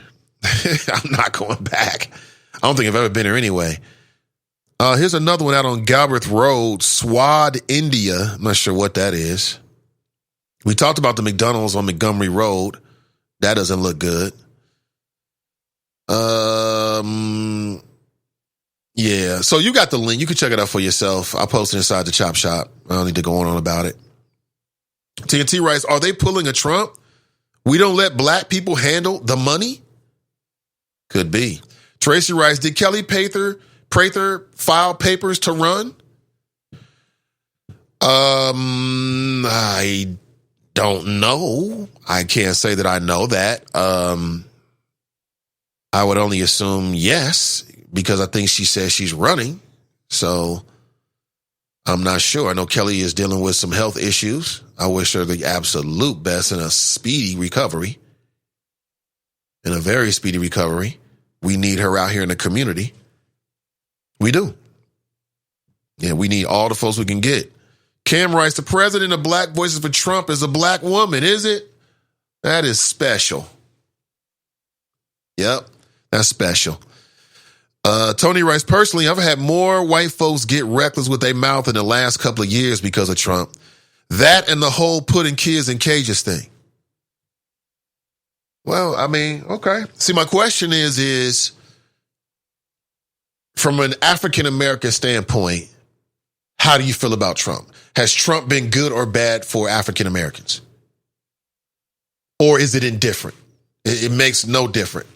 I'm not going back. I don't think I've ever been there anyway. Here's another one out on Galbraith Road, Swad, India. I'm not sure what that is. We talked about the McDonald's on Montgomery Road. That doesn't look good. Yeah. So you got the link. You can check it out for yourself. I'll post it inside the Chop Shop. I don't need to go on about it. TNT writes, are they pulling a Trump? We don't let black people handle the money? Could be. Tracy writes, did Kelly Prather file papers to run? I don't know. I can't say that I know that. I would only assume yes, because I think she says she's running. So I'm not sure. I know Kelly is dealing with some health issues. I wish her the absolute best in a speedy recovery. In a very speedy recovery. We need her out here in the community. We do. Yeah, we need all the folks we can get. Cam writes, the president of Black Voices for Trump is a black woman, is it? That is special. Yep, that's special. Tony writes, personally, I've had more white folks get reckless with their mouth in the last couple of years because of Trump. That and the whole putting kids in cages thing. Well, I mean, okay. See, my question is from an African-American standpoint, how do you feel about Trump? Has Trump been good or bad for African-Americans? Or is it indifferent? It makes no difference.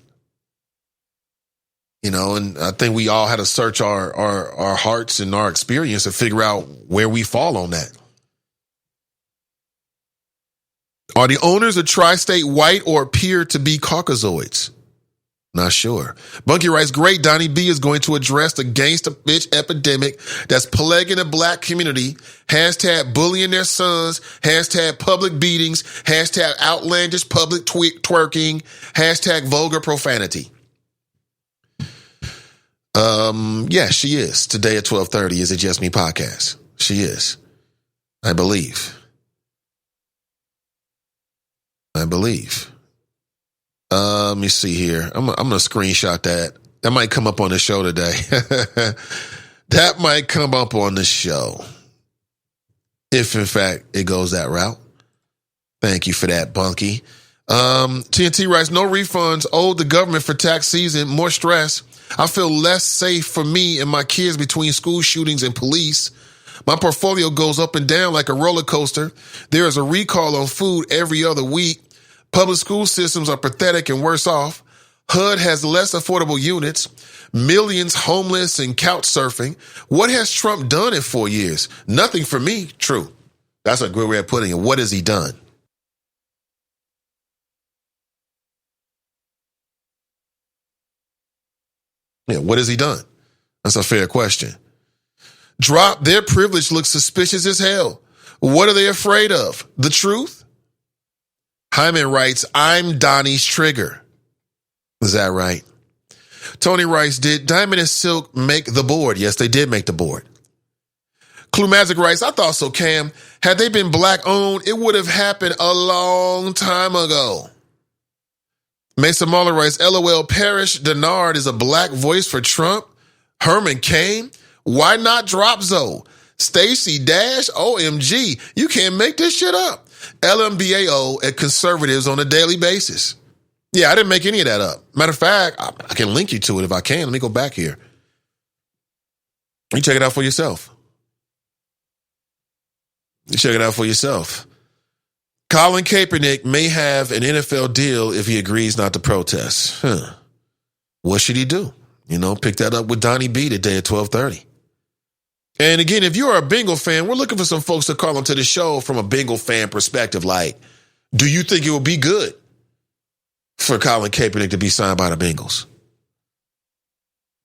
You know, and I think we all had to search our hearts and our experience to figure out where we fall on that. Are the owners of Tri-State white or appear to be Caucasoids? Not sure. Bunky writes, great, Donnie B is going to address the gangsta bitch epidemic that's plaguing the black community. Hashtag bullying their sons. Hashtag public beatings. Hashtag outlandish public twerking. Hashtag vulgar profanity. Yes, she is. Today at 12:30 is a Just Me podcast. She is. I believe. Let me see here. I'm going to screenshot that. That might come up on the show today. That might come up on the show. If, in fact, it goes that route. Thank you for that, Bunky. TNT writes, no refunds owed the government for tax season. More stress. I feel less safe for me and my kids between school shootings and police. My portfolio goes up and down like a roller coaster. There is a recall on food every other week. Public school systems are pathetic and worse off. HUD has less affordable units. Millions homeless and couch surfing. What has Trump done in 4 years? Nothing for me. True. That's a good way of putting it. What has he done? Yeah, what has he done? That's a fair question. Drop their privilege looks suspicious as hell. What are they afraid of? The truth? Hyman writes, I'm Donnie's trigger. Is that right? Tony writes, did Diamond and Silk make the board? Yes, they did make the board. Clue Magic writes, I thought so, Cam. Had they been black owned, it would have happened a long time ago. Mason Muller writes, LOL, Parrish Denard is a black voice for Trump. Herman Cain. Why not drop Zoe? Stacey Dash, OMG. You can't make this shit up. LMBAO at conservatives on a daily basis. Yeah, I didn't make any of that up. Matter of fact, I can link you to it if I can. Let me go back here. You check it out for yourself. Colin Kaepernick may have an NFL deal if he agrees not to protest. What should he do? Pick that up with Donnie B today at 12:30. And again, if you're a Bengal fan, we're looking for some folks to call into the show from a Bengal fan perspective. Like, do you think it would be good for Colin Kaepernick to be signed by the Bengals?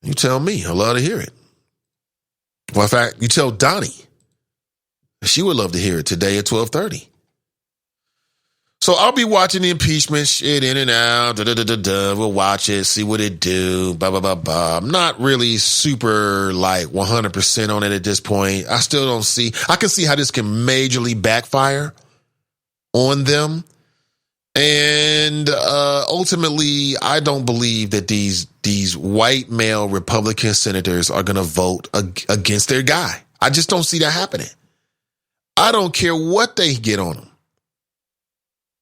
You tell me. I'd love to hear it. Well, in fact, you tell Donnie. She would love to hear it today at 12:30. So I'll be watching the impeachment shit in and out. We'll watch it, see what it do. Blah, blah, blah, blah. I'm not really super 100% on it at this point. I still don't see. I can see how this can majorly backfire on them. And ultimately, I don't believe that these white male Republican senators are going to vote against their guy. I just don't see that happening. I don't care what they get on him.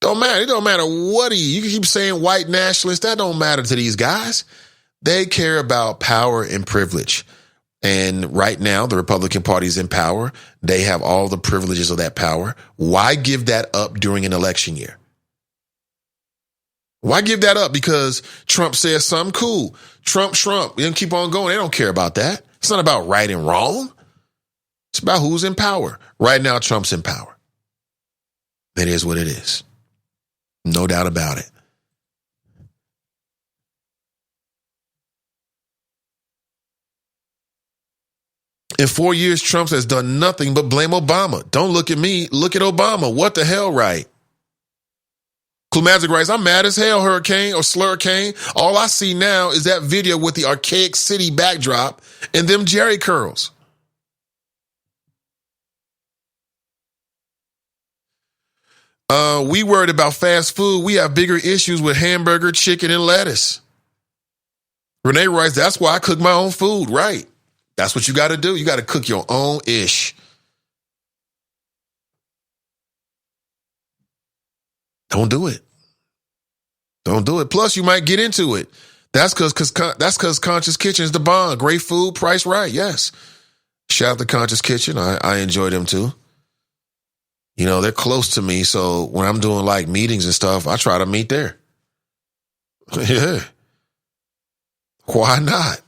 Don't matter. It don't matter what you can keep saying white nationalists. That don't matter to these guys. They care about power and privilege. And right now, the Republican Party is in power. They have all the privileges of that power. Why give that up during an election year? Why give that up? Because Trump says something cool. Trump. We can keep on going. They don't care about that. It's not about right and wrong. It's about who's in power. Right now, Trump's in power. That is what it is. No doubt about it. In 4 years, Trump has done nothing but blame Obama. Don't look at me. Look at Obama. What the hell, right? Clumagic writes, I'm mad as hell, Hurricane or Slurricane. All I see now is that video with the archaic city backdrop and them Jerry curls. We worried about fast food. We have bigger issues with hamburger, chicken, and lettuce. Renee writes, that's why I cook my own food. Right. That's what you got to do. You got to cook your own ish. Don't do it. Don't do it. Plus, you might get into it. That's because Conscious Kitchen is the bond. Great food, price right. Yes. Shout out to Conscious Kitchen. I enjoy them too. You know, they're close to me. So when I'm doing meetings and stuff, I try to meet there. Yeah. Why not?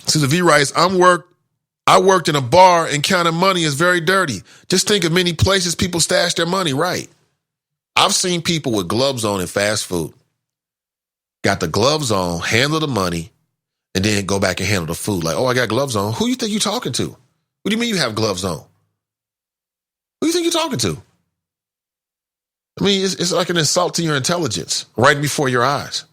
So the V writes, I worked in a bar and counting money is very dirty. Just think of many places people stash their money, right? I've seen people with gloves on in fast food. Got the gloves on, handle the money, and then go back and handle the food. Like, oh, I got gloves on. Who you think you're talking to? What do you mean you have gloves on? Who do you think you're talking to? I mean, it's like an insult to your intelligence right before your eyes.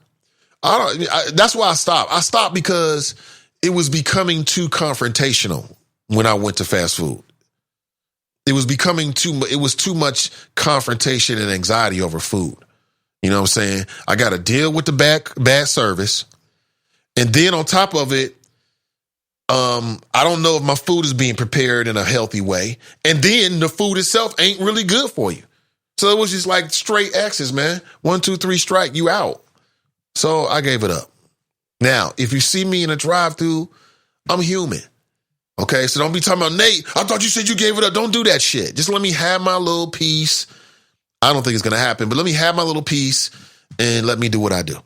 That's why I stopped. I stopped because it was becoming too confrontational when I went to fast food. It was too much confrontation and anxiety over food. You know what I'm saying? I got to deal with the bad service. And then on top of it, I don't know if my food is being prepared in a healthy way. And then the food itself ain't really good for you. So it was just like straight X's, man. 1, 2, 3 strike, you out. So I gave it up. Now, if you see me in a drive-thru, I'm human. Okay, so don't be talking about, Nate, I thought you said you gave it up. Don't do that shit. Just let me have my little piece. I don't think it's going to happen, but let me have my little piece and let me do what I do.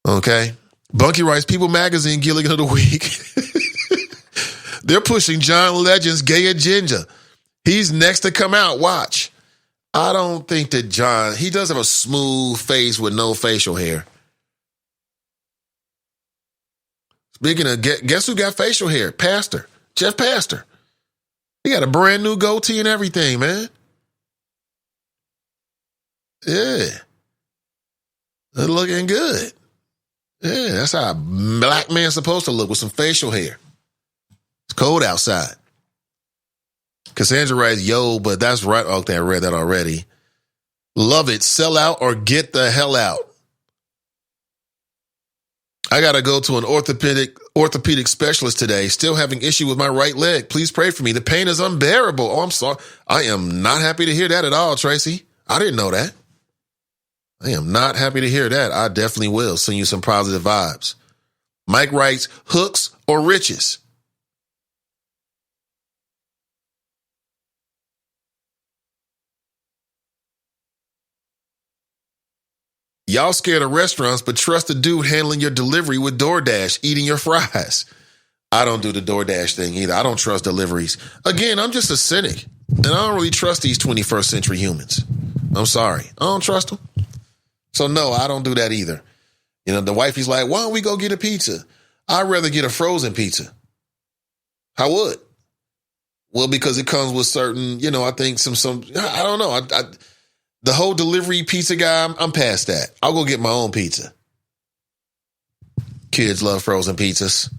Okay? Bunky writes, People Magazine Gilligan of the Week. They're pushing John Legend's gay agenda. He's next to come out. Watch. I don't think that John, he does have a smooth face with no facial hair. Speaking of, guess who got facial hair? Pastor. Jeff Pastor. He got a brand new goatee and everything, man. Yeah. They're looking good. Yeah, that's how a black man's supposed to look, with some facial hair. It's cold outside. Cassandra writes, yo, but that's right. Okay, I read that already. Love it. Sell out or get the hell out. I got to go to an orthopedic specialist today. Still having issue with my right leg. Please pray for me. The pain is unbearable. Oh, I'm sorry. I am not happy to hear that at all, Tracy. I didn't know that. I am not happy to hear that. I definitely will send you some positive vibes. Mike writes, hooks or riches? Y'all scared of restaurants, but trust the dude handling your delivery with DoorDash, eating your fries. I don't do the DoorDash thing either. I don't trust deliveries. Again, I'm just a cynic, and I don't really trust these 21st century humans. I'm sorry. I don't trust them. So no, I don't do that either. You know, the wifey's like, why don't we go get a pizza? I'd rather get a frozen pizza. I would. Well, because it comes with certain, you know, I think I don't know. The whole delivery pizza guy, I'm past that. I'll go get my own pizza. Kids love frozen pizzas.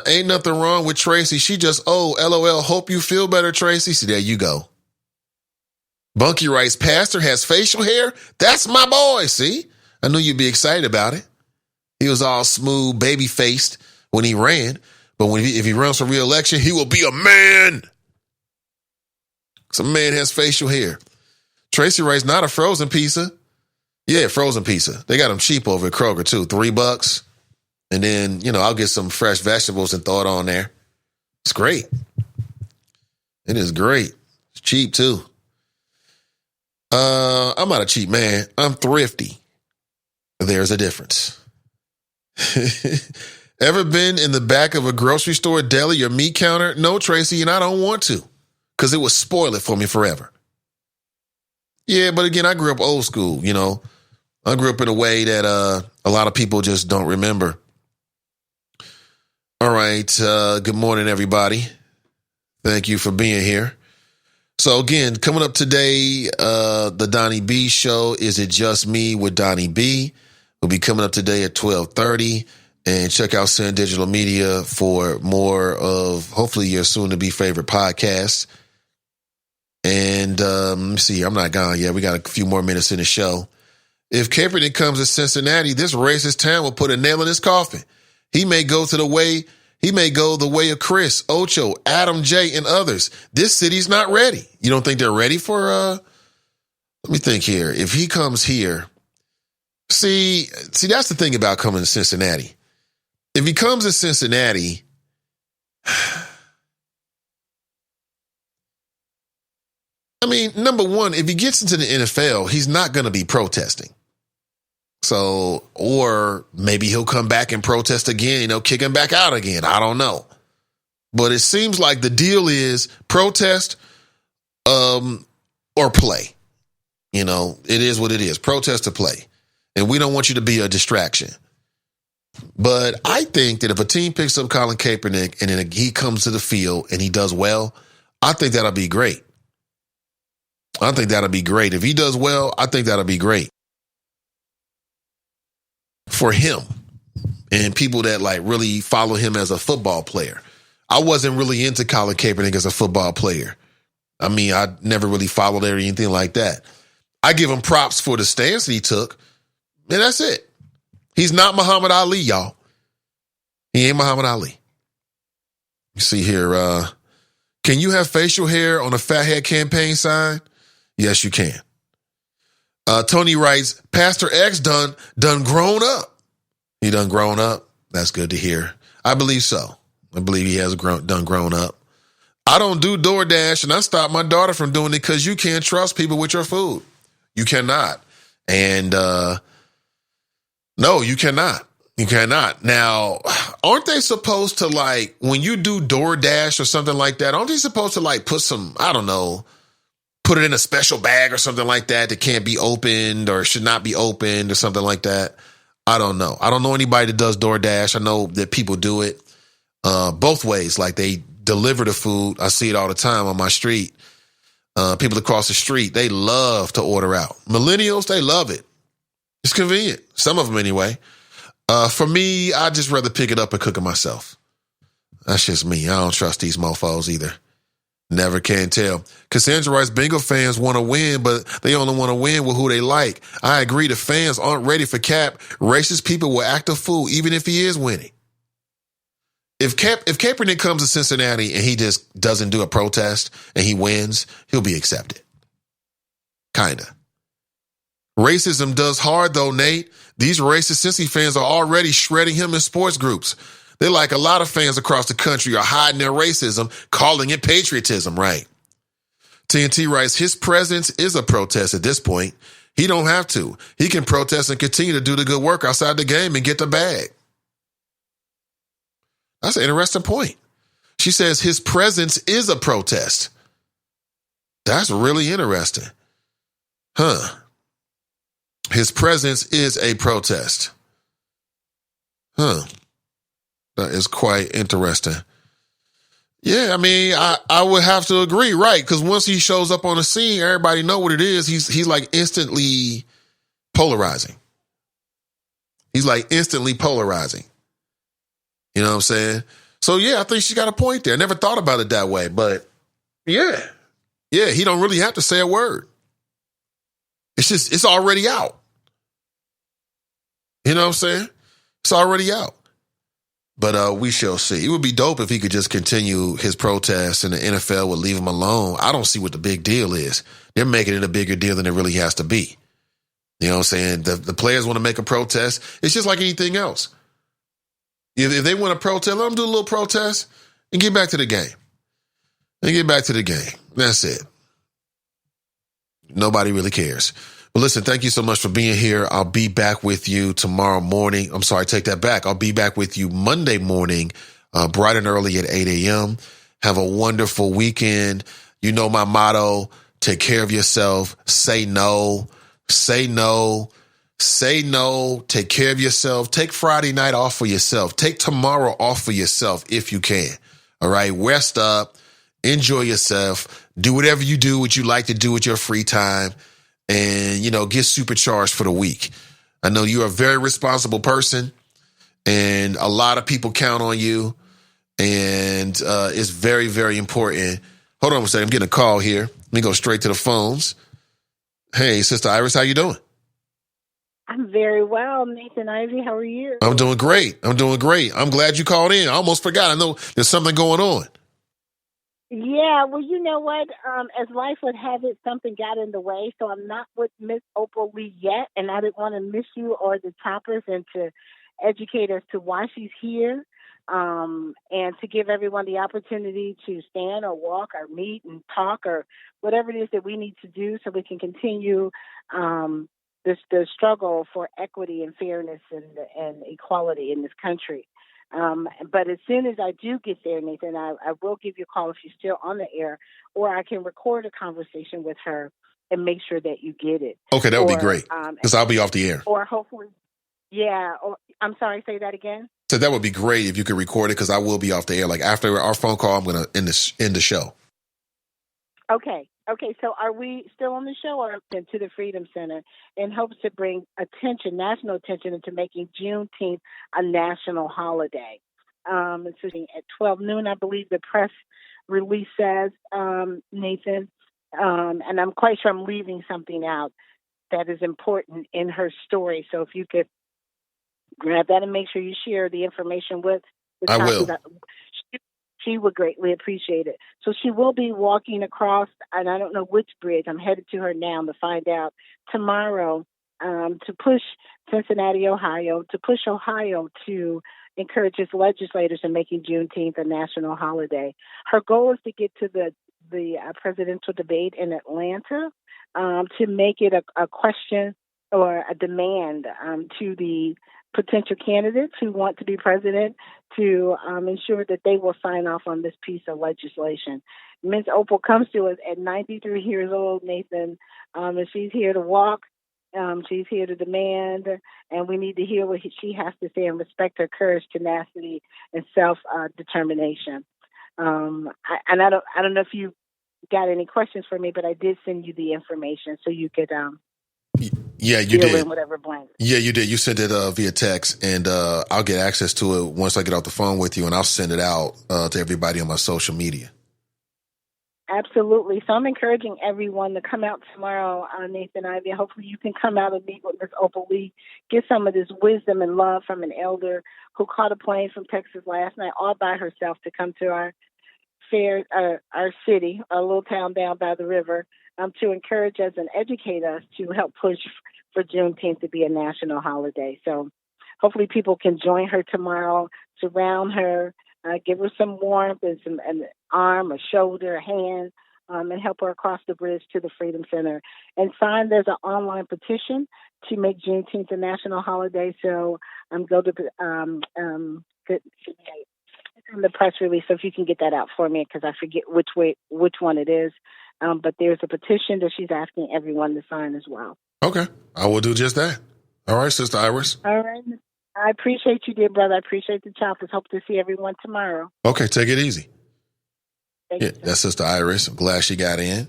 Ain't nothing wrong with Tracy. She just, LOL. Hope you feel better, Tracy. See, there you go. Bunky writes, Pastor has facial hair? That's my boy, see? I knew you'd be excited about it. He was all smooth, baby-faced when he ran. But if he runs for re-election, he will be a man. Some man has facial hair. Tracy writes, not a frozen pizza. Yeah, frozen pizza. They got them cheap over at Kroger, too. $3. And then, you know, I'll get some fresh vegetables and throw it on there. It's great. It is great. It's cheap, too. I'm not a cheap man. I'm thrifty. There's a difference. Ever been in the back of a grocery store, deli, or meat counter? No, Tracy, and I don't want to, because it would spoil it for me forever. Yeah, but again, I grew up old school, you know. I grew up in a way that a lot of people just don't remember. All right, good morning, everybody. Thank you for being here. So again, coming up today, the Donnie B show, Is It Just Me with Donnie B, will be coming up today at 12:30. And check out Send Digital Media for more of, hopefully, your soon-to-be favorite podcast. And let me see, I'm not gone yet. We got a few more minutes in the show. If Kaepernick comes to Cincinnati, this racist town will put a nail in his coffin. He may go the way of Chris, Ocho, Adam J, and others. This city's not ready. You don't think they're ready for, let me think here. If he comes here, see, that's the thing about coming to Cincinnati. If he comes to Cincinnati, I mean, number one, if he gets into the NFL, he's not going to be protesting. So, or maybe he'll come back and protest again, you know, kick him back out again. I don't know. But it seems like the deal is protest or play. You know, it is what it is. Protest or play. And we don't want you to be a distraction. But I think that if a team picks up Colin Kaepernick and then he comes to the field and he does well, I think that'll be great. I think that'll be great. If he does well, I think that'll be great for him and people that like really follow him as a football player. I wasn't really into Colin Kaepernick as a football player. I mean, I never really followed it or anything like that. I give him props for the stance he took, and that's it. He's not Muhammad Ali, y'all. He ain't Muhammad Ali. You see here, can you have facial hair on a fathead campaign sign? Yes, you can. Tony writes, Pastor X done grown up. He done grown up. That's good to hear. I believe so. I believe he has done grown up. I don't do DoorDash, and I stopped my daughter from doing it because you can't trust people with your food. You cannot. And no, you cannot. You cannot. Now, aren't they supposed to, like, when you do DoorDash or something like that, aren't they supposed to, like, put some, I don't know, put it in a special bag or something like that can't be opened or should not be opened or something like that? I don't know. I don't know anybody that does DoorDash. I know that people do it both ways. Like, they deliver the food. I see it all the time on my street. People across the street, they love to order out. Millennials, they love it. It's convenient. Some of them anyway. For me, I just rather pick it up and cook it myself. That's just me. I don't trust these mofos either. Never can tell. Cassandra writes, Bengal fans want to win, but they only want to win with who they like. I agree. The fans aren't ready for Cap. Racist people will act a fool even if he is winning. If Kaepernick comes to Cincinnati and he just doesn't do a protest and he wins, he'll be accepted. Kinda. Racism does hard, though, Nate. These racist Cincy fans are already shredding him in sports groups. They're like a lot of fans across the country are hiding their racism, calling it patriotism, right? TNT writes, his presence is a protest at this point. He don't have to. He can protest and continue to do the good work outside the game and get the bag. That's an interesting point. She says his presence is a protest. That's really interesting. Huh. His presence is a protest. Huh. That is quite interesting. Yeah, I mean, I would have to agree, right? Because once he shows up on the scene, everybody know what it is. He's like instantly polarizing. He's like instantly polarizing. You know what I'm saying? So yeah, I think she got a point there. I never thought about it that way, but yeah, he don't really have to say a word. It's already out. You know what I'm saying? It's already out. But we shall see. It would be dope if he could just continue his protests and the NFL would leave him alone. I don't see what the big deal is. They're making it a bigger deal than it really has to be. You know what I'm saying? The players want to make a protest. It's just like anything else. If they want to protest, let them do a little protest and get back to the game. That's it. Nobody really cares. But listen, thank you so much for being here. I'll be back with you tomorrow morning. I'm sorry, take that back. I'll be back with you Monday morning, bright and early at 8 a.m. Have a wonderful weekend. You know my motto, take care of yourself. Say no. Say no. Say no. Take care of yourself. Take Friday night off for yourself. Take tomorrow off for yourself if you can. All right. Rest up. Enjoy yourself. Do whatever you do, what you like to do with your free time. And, get supercharged for the week. I know you're a very responsible person and a lot of people count on you. And it's very, very important. Hold on a second. I'm getting a call here. Let me go straight to the phones. Hey, Sister Iris, how you doing? I'm very well, Nathan Ivy. How are you? I'm doing great. I'm glad you called in. I almost forgot. I know there's something going on. Yeah, well, you know what? As life would have it, something got in the way, so I'm not with Miss Oprah Lee yet, and I didn't want to miss you or the toppers and to educate us to why she's here, and to give everyone the opportunity to stand or walk or meet and talk or whatever it is that we need to do so we can continue the struggle for equity and fairness and equality in this country. But as soon as I do get there, Nathan, I will give you a call if you're still on the air, or I can record a conversation with her and make sure that you get it. Okay, that would be great, because I'll be off the air. Or hopefully, yeah. I'm sorry, say that again? So that would be great if you could record it, because I will be off the air. Like after our phone call, I'm going to end the show. Okay, so are we still on the show or to the Freedom Center in hopes to bring national attention into making Juneteenth a national holiday? So at 12 noon, I believe the press release says, Nathan, and I'm quite sure I'm leaving something out that is important in her story. So if you could grab that and make sure you share the information with I will. She would greatly appreciate it. So she will be walking across, and I don't know which bridge. I'm headed to her now to find out tomorrow, to push Cincinnati, Ohio, to encourage its legislators in making Juneteenth a national holiday. Her goal is to get to the presidential debate in Atlanta, to make it a question or a demand to the potential candidates who want to be president to ensure that they will sign off on this piece of legislation. Ms. Opal comes to us at 93 years old, Nathan, and she's here to walk. She's here to demand, and we need to hear what she has to say and respect her courage, tenacity, and self-determination. I don't know if you got any questions for me, but I did send you the information so you could yeah, you did. In whatever blank. Yeah, you did. You sent it via text, and I'll get access to it once I get off the phone with you, and I'll send it out to everybody on my social media. Absolutely. So I'm encouraging everyone to come out tomorrow, Nathan Ivy. Hopefully you can come out and meet with Ms. Opal Lee, get some of this wisdom and love from an elder who caught a plane from Texas last night all by herself to come to our city, our little town down by the river, to encourage us and educate us to help push for Juneteenth to be a national holiday. So hopefully people can join her tomorrow, surround her, give her some warmth and an arm, a shoulder, a hand, and help her across the bridge to the Freedom Center. And there's an online petition to make Juneteenth a national holiday. So go to it's on the press release. So if you can get that out for me, because I forget which one it is. But there's a petition that she's asking everyone to sign as well. Okay. I will do just that. All right, Sister Iris. All right. I appreciate you, dear brother. I appreciate the choppers. Hope to see everyone tomorrow. Okay, take it easy. Thank you. That's Sister Iris. I'm glad she got in.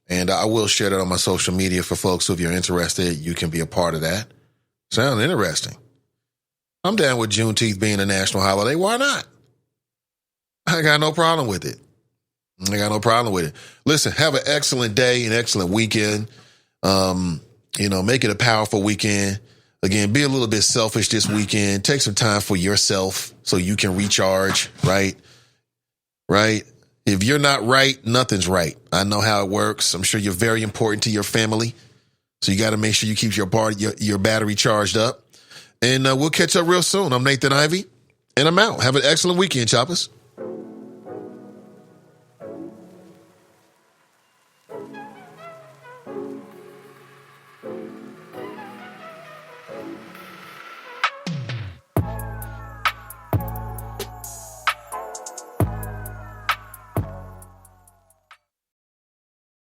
And I will share that on my social media for folks who, if you're interested, you can be a part of that. Sounds interesting. I'm down with Juneteenth being a national holiday. Why not? I got no problem with it. Listen, have an excellent day, an excellent weekend. Make it a powerful weekend. Again, be a little bit selfish this weekend. Take some time for yourself so you can recharge, right? Right? If you're not right, nothing's right. I know how it works. I'm sure you're very important to your family. So you got to make sure you keep your battery charged up. And we'll catch up real soon. I'm Nathan Ivy, and I'm out. Have an excellent weekend, choppers.